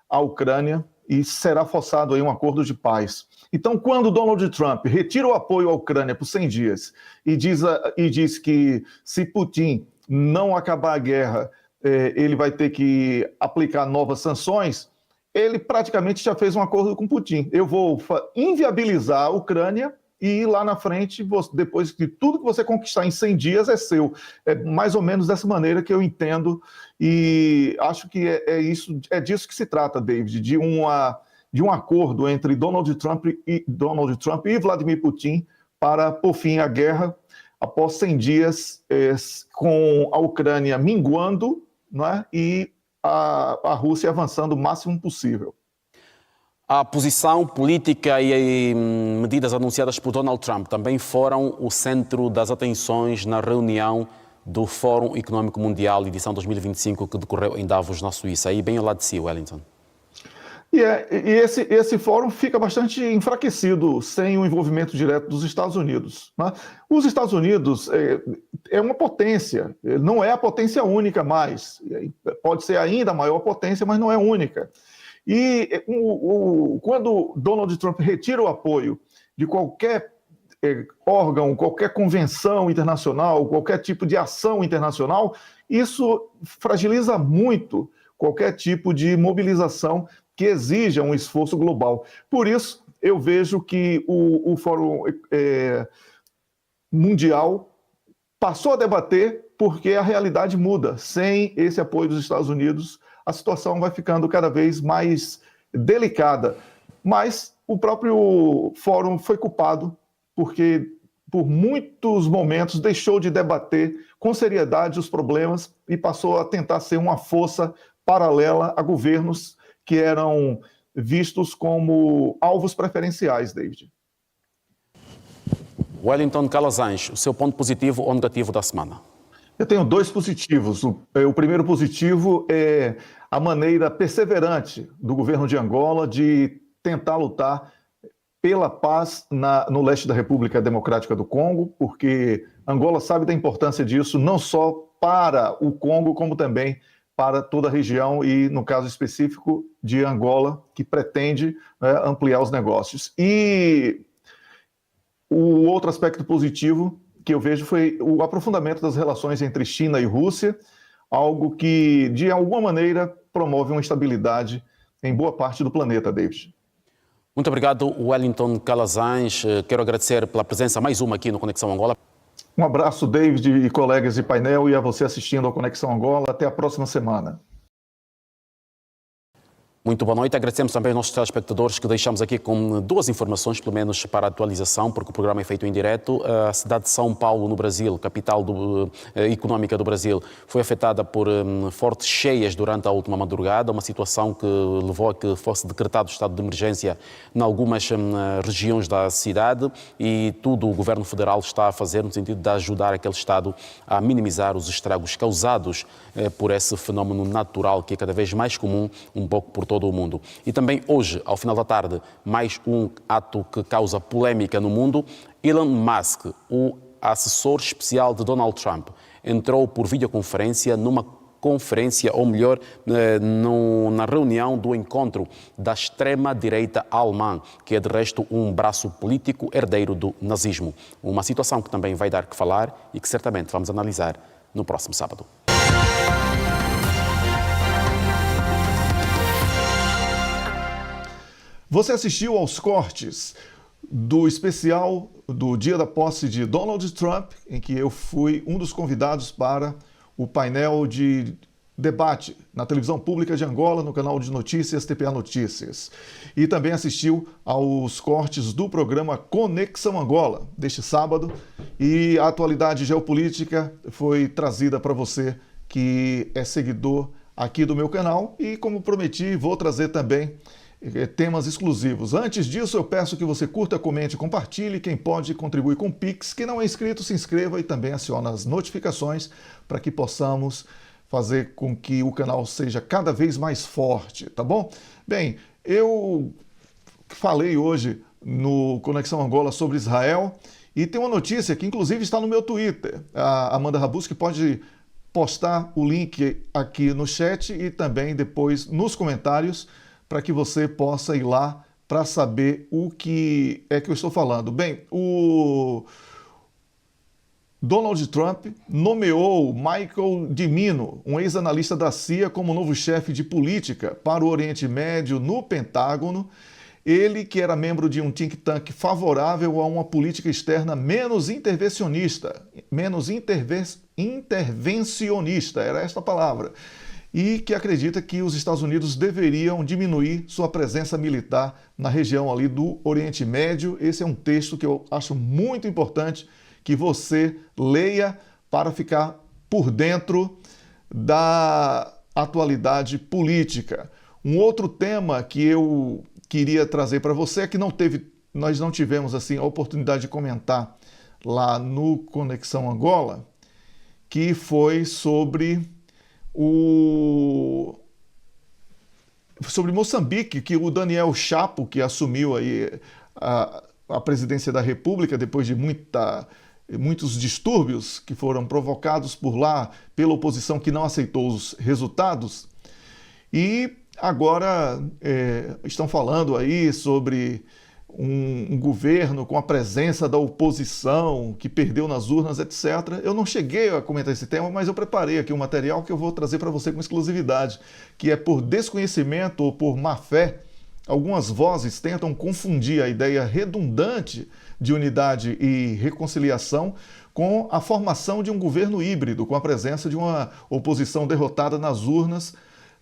à Ucrânia e será forçado aí um acordo de paz. Então, quando Donald Trump retira o apoio à Ucrânia por 100 dias e diz que se Putin não acabar a guerra, ele vai ter que aplicar novas sanções, ele praticamente já fez um acordo com Putin. Eu vou inviabilizar a Ucrânia e lá na frente, depois de tudo que você conquistar em 100 dias, é seu. É mais ou menos dessa maneira que eu entendo, e acho que é disso que se trata, David, de um acordo entre Donald Trump e Vladimir Putin para pôr fim à guerra após 100 dias, com a Ucrânia minguando, não é? E a Rússia avançando o máximo possível. A posição política e medidas anunciadas por Donald Trump também foram o centro das atenções na reunião do Fórum Econômico Mundial, edição 2025, que decorreu em Davos, na Suíça, aí bem ao lado de si, Wellington. E esse fórum fica bastante enfraquecido sem o envolvimento direto dos Estados Unidos, né? Os Estados Unidos é uma potência, não é a potência única mais, pode ser ainda a maior potência, mas não é única. E quando Donald Trump retira o apoio de qualquer órgão, qualquer convenção internacional, qualquer tipo de ação internacional, isso fragiliza muito qualquer tipo de mobilização que exija um esforço global. Por isso, eu vejo que o Fórum Mundial passou a debater porque a realidade muda. Sem esse apoio dos Estados Unidos, a situação vai ficando cada vez mais delicada. Mas o próprio fórum foi culpado porque, por muitos momentos, deixou de debater com seriedade os problemas e passou a tentar ser uma força paralela a governos que eram vistos como alvos preferenciais, David. Wellington Calazans, o seu ponto positivo ou negativo da semana? Eu tenho dois positivos. O primeiro positivo é a maneira perseverante do governo de Angola de tentar lutar pela paz no leste da República Democrática do Congo, porque Angola sabe da importância disso, não só para o Congo, como também para toda a região e, no caso específico, de Angola, que pretende, né, ampliar os negócios. E o outro aspecto positivo que eu vejo foi o aprofundamento das relações entre China e Rússia, algo que, de alguma maneira, promove uma estabilidade em boa parte do planeta, David. Muito obrigado, Wellington Calazans. Quero agradecer pela presença mais uma aqui no Conexão Angola. Um abraço, David e colegas de painel, e a você assistindo ao Conexão Angola. Até a próxima semana. Muito boa noite. Agradecemos também aos nossos telespectadores que deixamos aqui com duas informações, pelo menos para a atualização, porque o programa é feito em direto. A cidade de São Paulo, no Brasil, capital económica do Brasil, foi afetada por fortes cheias durante a última madrugada, uma situação que levou a que fosse decretado estado de emergência em algumas regiões da cidade, e tudo o governo federal está a fazer no sentido de ajudar aquele estado a minimizar os estragos causados por esse fenómeno natural que é cada vez mais comum um pouco por todo o mundo. E também hoje, ao final da tarde, mais um ato que causa polémica no mundo. Elon Musk, o assessor especial de Donald Trump, entrou por videoconferência numa conferência, ou melhor, na reunião do encontro da extrema-direita alemã, que é de resto um braço político herdeiro do nazismo. Uma situação que também vai dar que falar e que certamente vamos analisar no próximo sábado. Você assistiu aos cortes do especial do dia da posse de Donald Trump, em que eu fui um dos convidados para o painel de debate na televisão pública de Angola, no canal de notícias TPA Notícias. E também assistiu aos cortes do programa Conexão Angola, deste sábado. E a atualidade geopolítica foi trazida para você que é seguidor aqui do meu canal. E como prometi, vou trazer também temas exclusivos. Antes disso, eu peço que você curta, comente, compartilhe. Quem pode, contribui com o Pix. Quem não é inscrito, se inscreva e também acione as notificações para que possamos fazer com que o canal seja cada vez mais forte, tá bom? Bem, eu falei hoje no Conexão Angola sobre Israel e tem uma notícia que inclusive está no meu Twitter. A Amanda Rabuski pode postar o link aqui no chat e também depois nos comentários, para que você possa ir lá para saber o que é que eu estou falando. Bem, o Donald Trump nomeou Michael Dimino, um ex-analista da CIA, como novo chefe de política para o Oriente Médio no Pentágono. Ele, que era membro de um think tank favorável a uma política externa menos intervencionista, era esta a palavra, e que acredita que os Estados Unidos deveriam diminuir sua presença militar na região ali do Oriente Médio. Esse é um texto que eu acho muito importante que você leia para ficar por dentro da atualidade política. Um outro tema que eu queria trazer para você é que nós não tivemos assim a oportunidade de comentar lá no Conexão Angola, que foi sobre Moçambique, que o Daniel Chapo, que assumiu aí a presidência da República depois de muitos distúrbios que foram provocados por lá pela oposição que não aceitou os resultados, e agora estão falando aí sobre um governo com a presença da oposição que perdeu nas urnas, etc. Eu não cheguei a comentar esse tema, mas eu preparei aqui um material que eu vou trazer para você com exclusividade, que é por desconhecimento ou por má fé. Algumas vozes tentam confundir a ideia redundante de unidade e reconciliação com a formação de um governo híbrido, com a presença de uma oposição derrotada nas urnas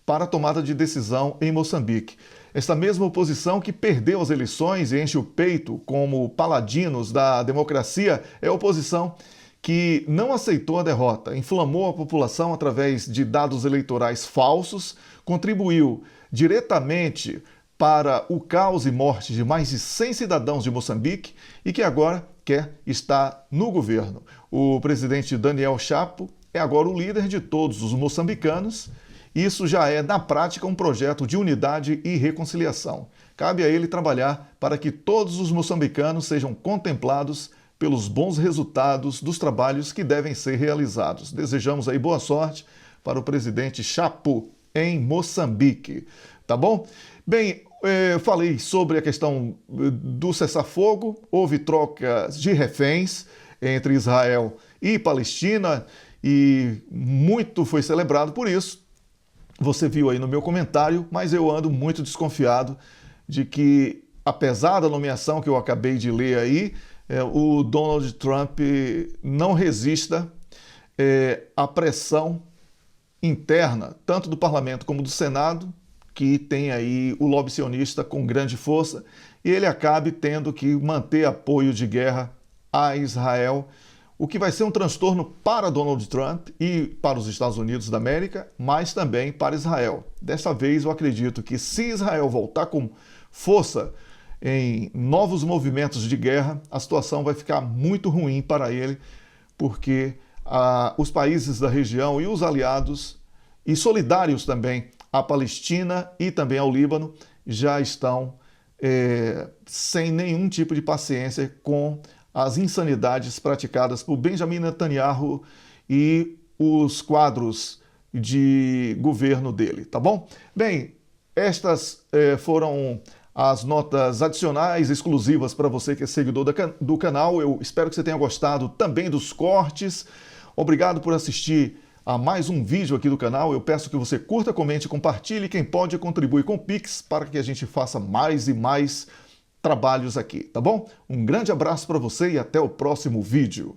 para a tomada de decisão em Moçambique. Esta mesma oposição que perdeu as eleições e enche o peito como paladinos da democracia é a oposição que não aceitou a derrota, inflamou a população através de dados eleitorais falsos, contribuiu diretamente para o caos e morte de mais de 100 cidadãos de Moçambique e que agora quer estar no governo. O presidente Daniel Chapo é agora o líder de todos os moçambicanos. Isso já é, na prática, um projeto de unidade e reconciliação. Cabe a ele trabalhar para que todos os moçambicanos sejam contemplados pelos bons resultados dos trabalhos que devem ser realizados. Desejamos aí boa sorte para o presidente Chapo em Moçambique. Tá bom? Bem, falei sobre a questão do cessar-fogo. Houve trocas de reféns entre Israel e Palestina e muito foi celebrado por isso. Você viu aí no meu comentário, mas eu ando muito desconfiado de que, apesar da nomeação que eu acabei de ler aí, o Donald Trump não resista à pressão interna, tanto do Parlamento como do Senado, que tem aí o lobby sionista com grande força e ele acabe tendo que manter apoio de guerra a Israel, o que vai ser um transtorno para Donald Trump e para os Estados Unidos da América, mas também para Israel. Dessa vez eu acredito que se Israel voltar com força em novos movimentos de guerra, a situação vai ficar muito ruim para ele, porque os países da região e os aliados, e solidários também à Palestina e também ao Líbano, já estão sem nenhum tipo de paciência com as insanidades praticadas por Benjamin Netanyahu e os quadros de governo dele, tá bom? Bem, estas foram as notas adicionais exclusivas para você que é seguidor do canal. Eu espero que você tenha gostado também dos cortes. Obrigado por assistir a mais um vídeo aqui do canal. Eu peço que você curta, comente, compartilhe. Quem pode, contribui com o Pix para que a gente faça mais e mais trabalhos aqui, tá bom? Um grande abraço para você e até o próximo vídeo.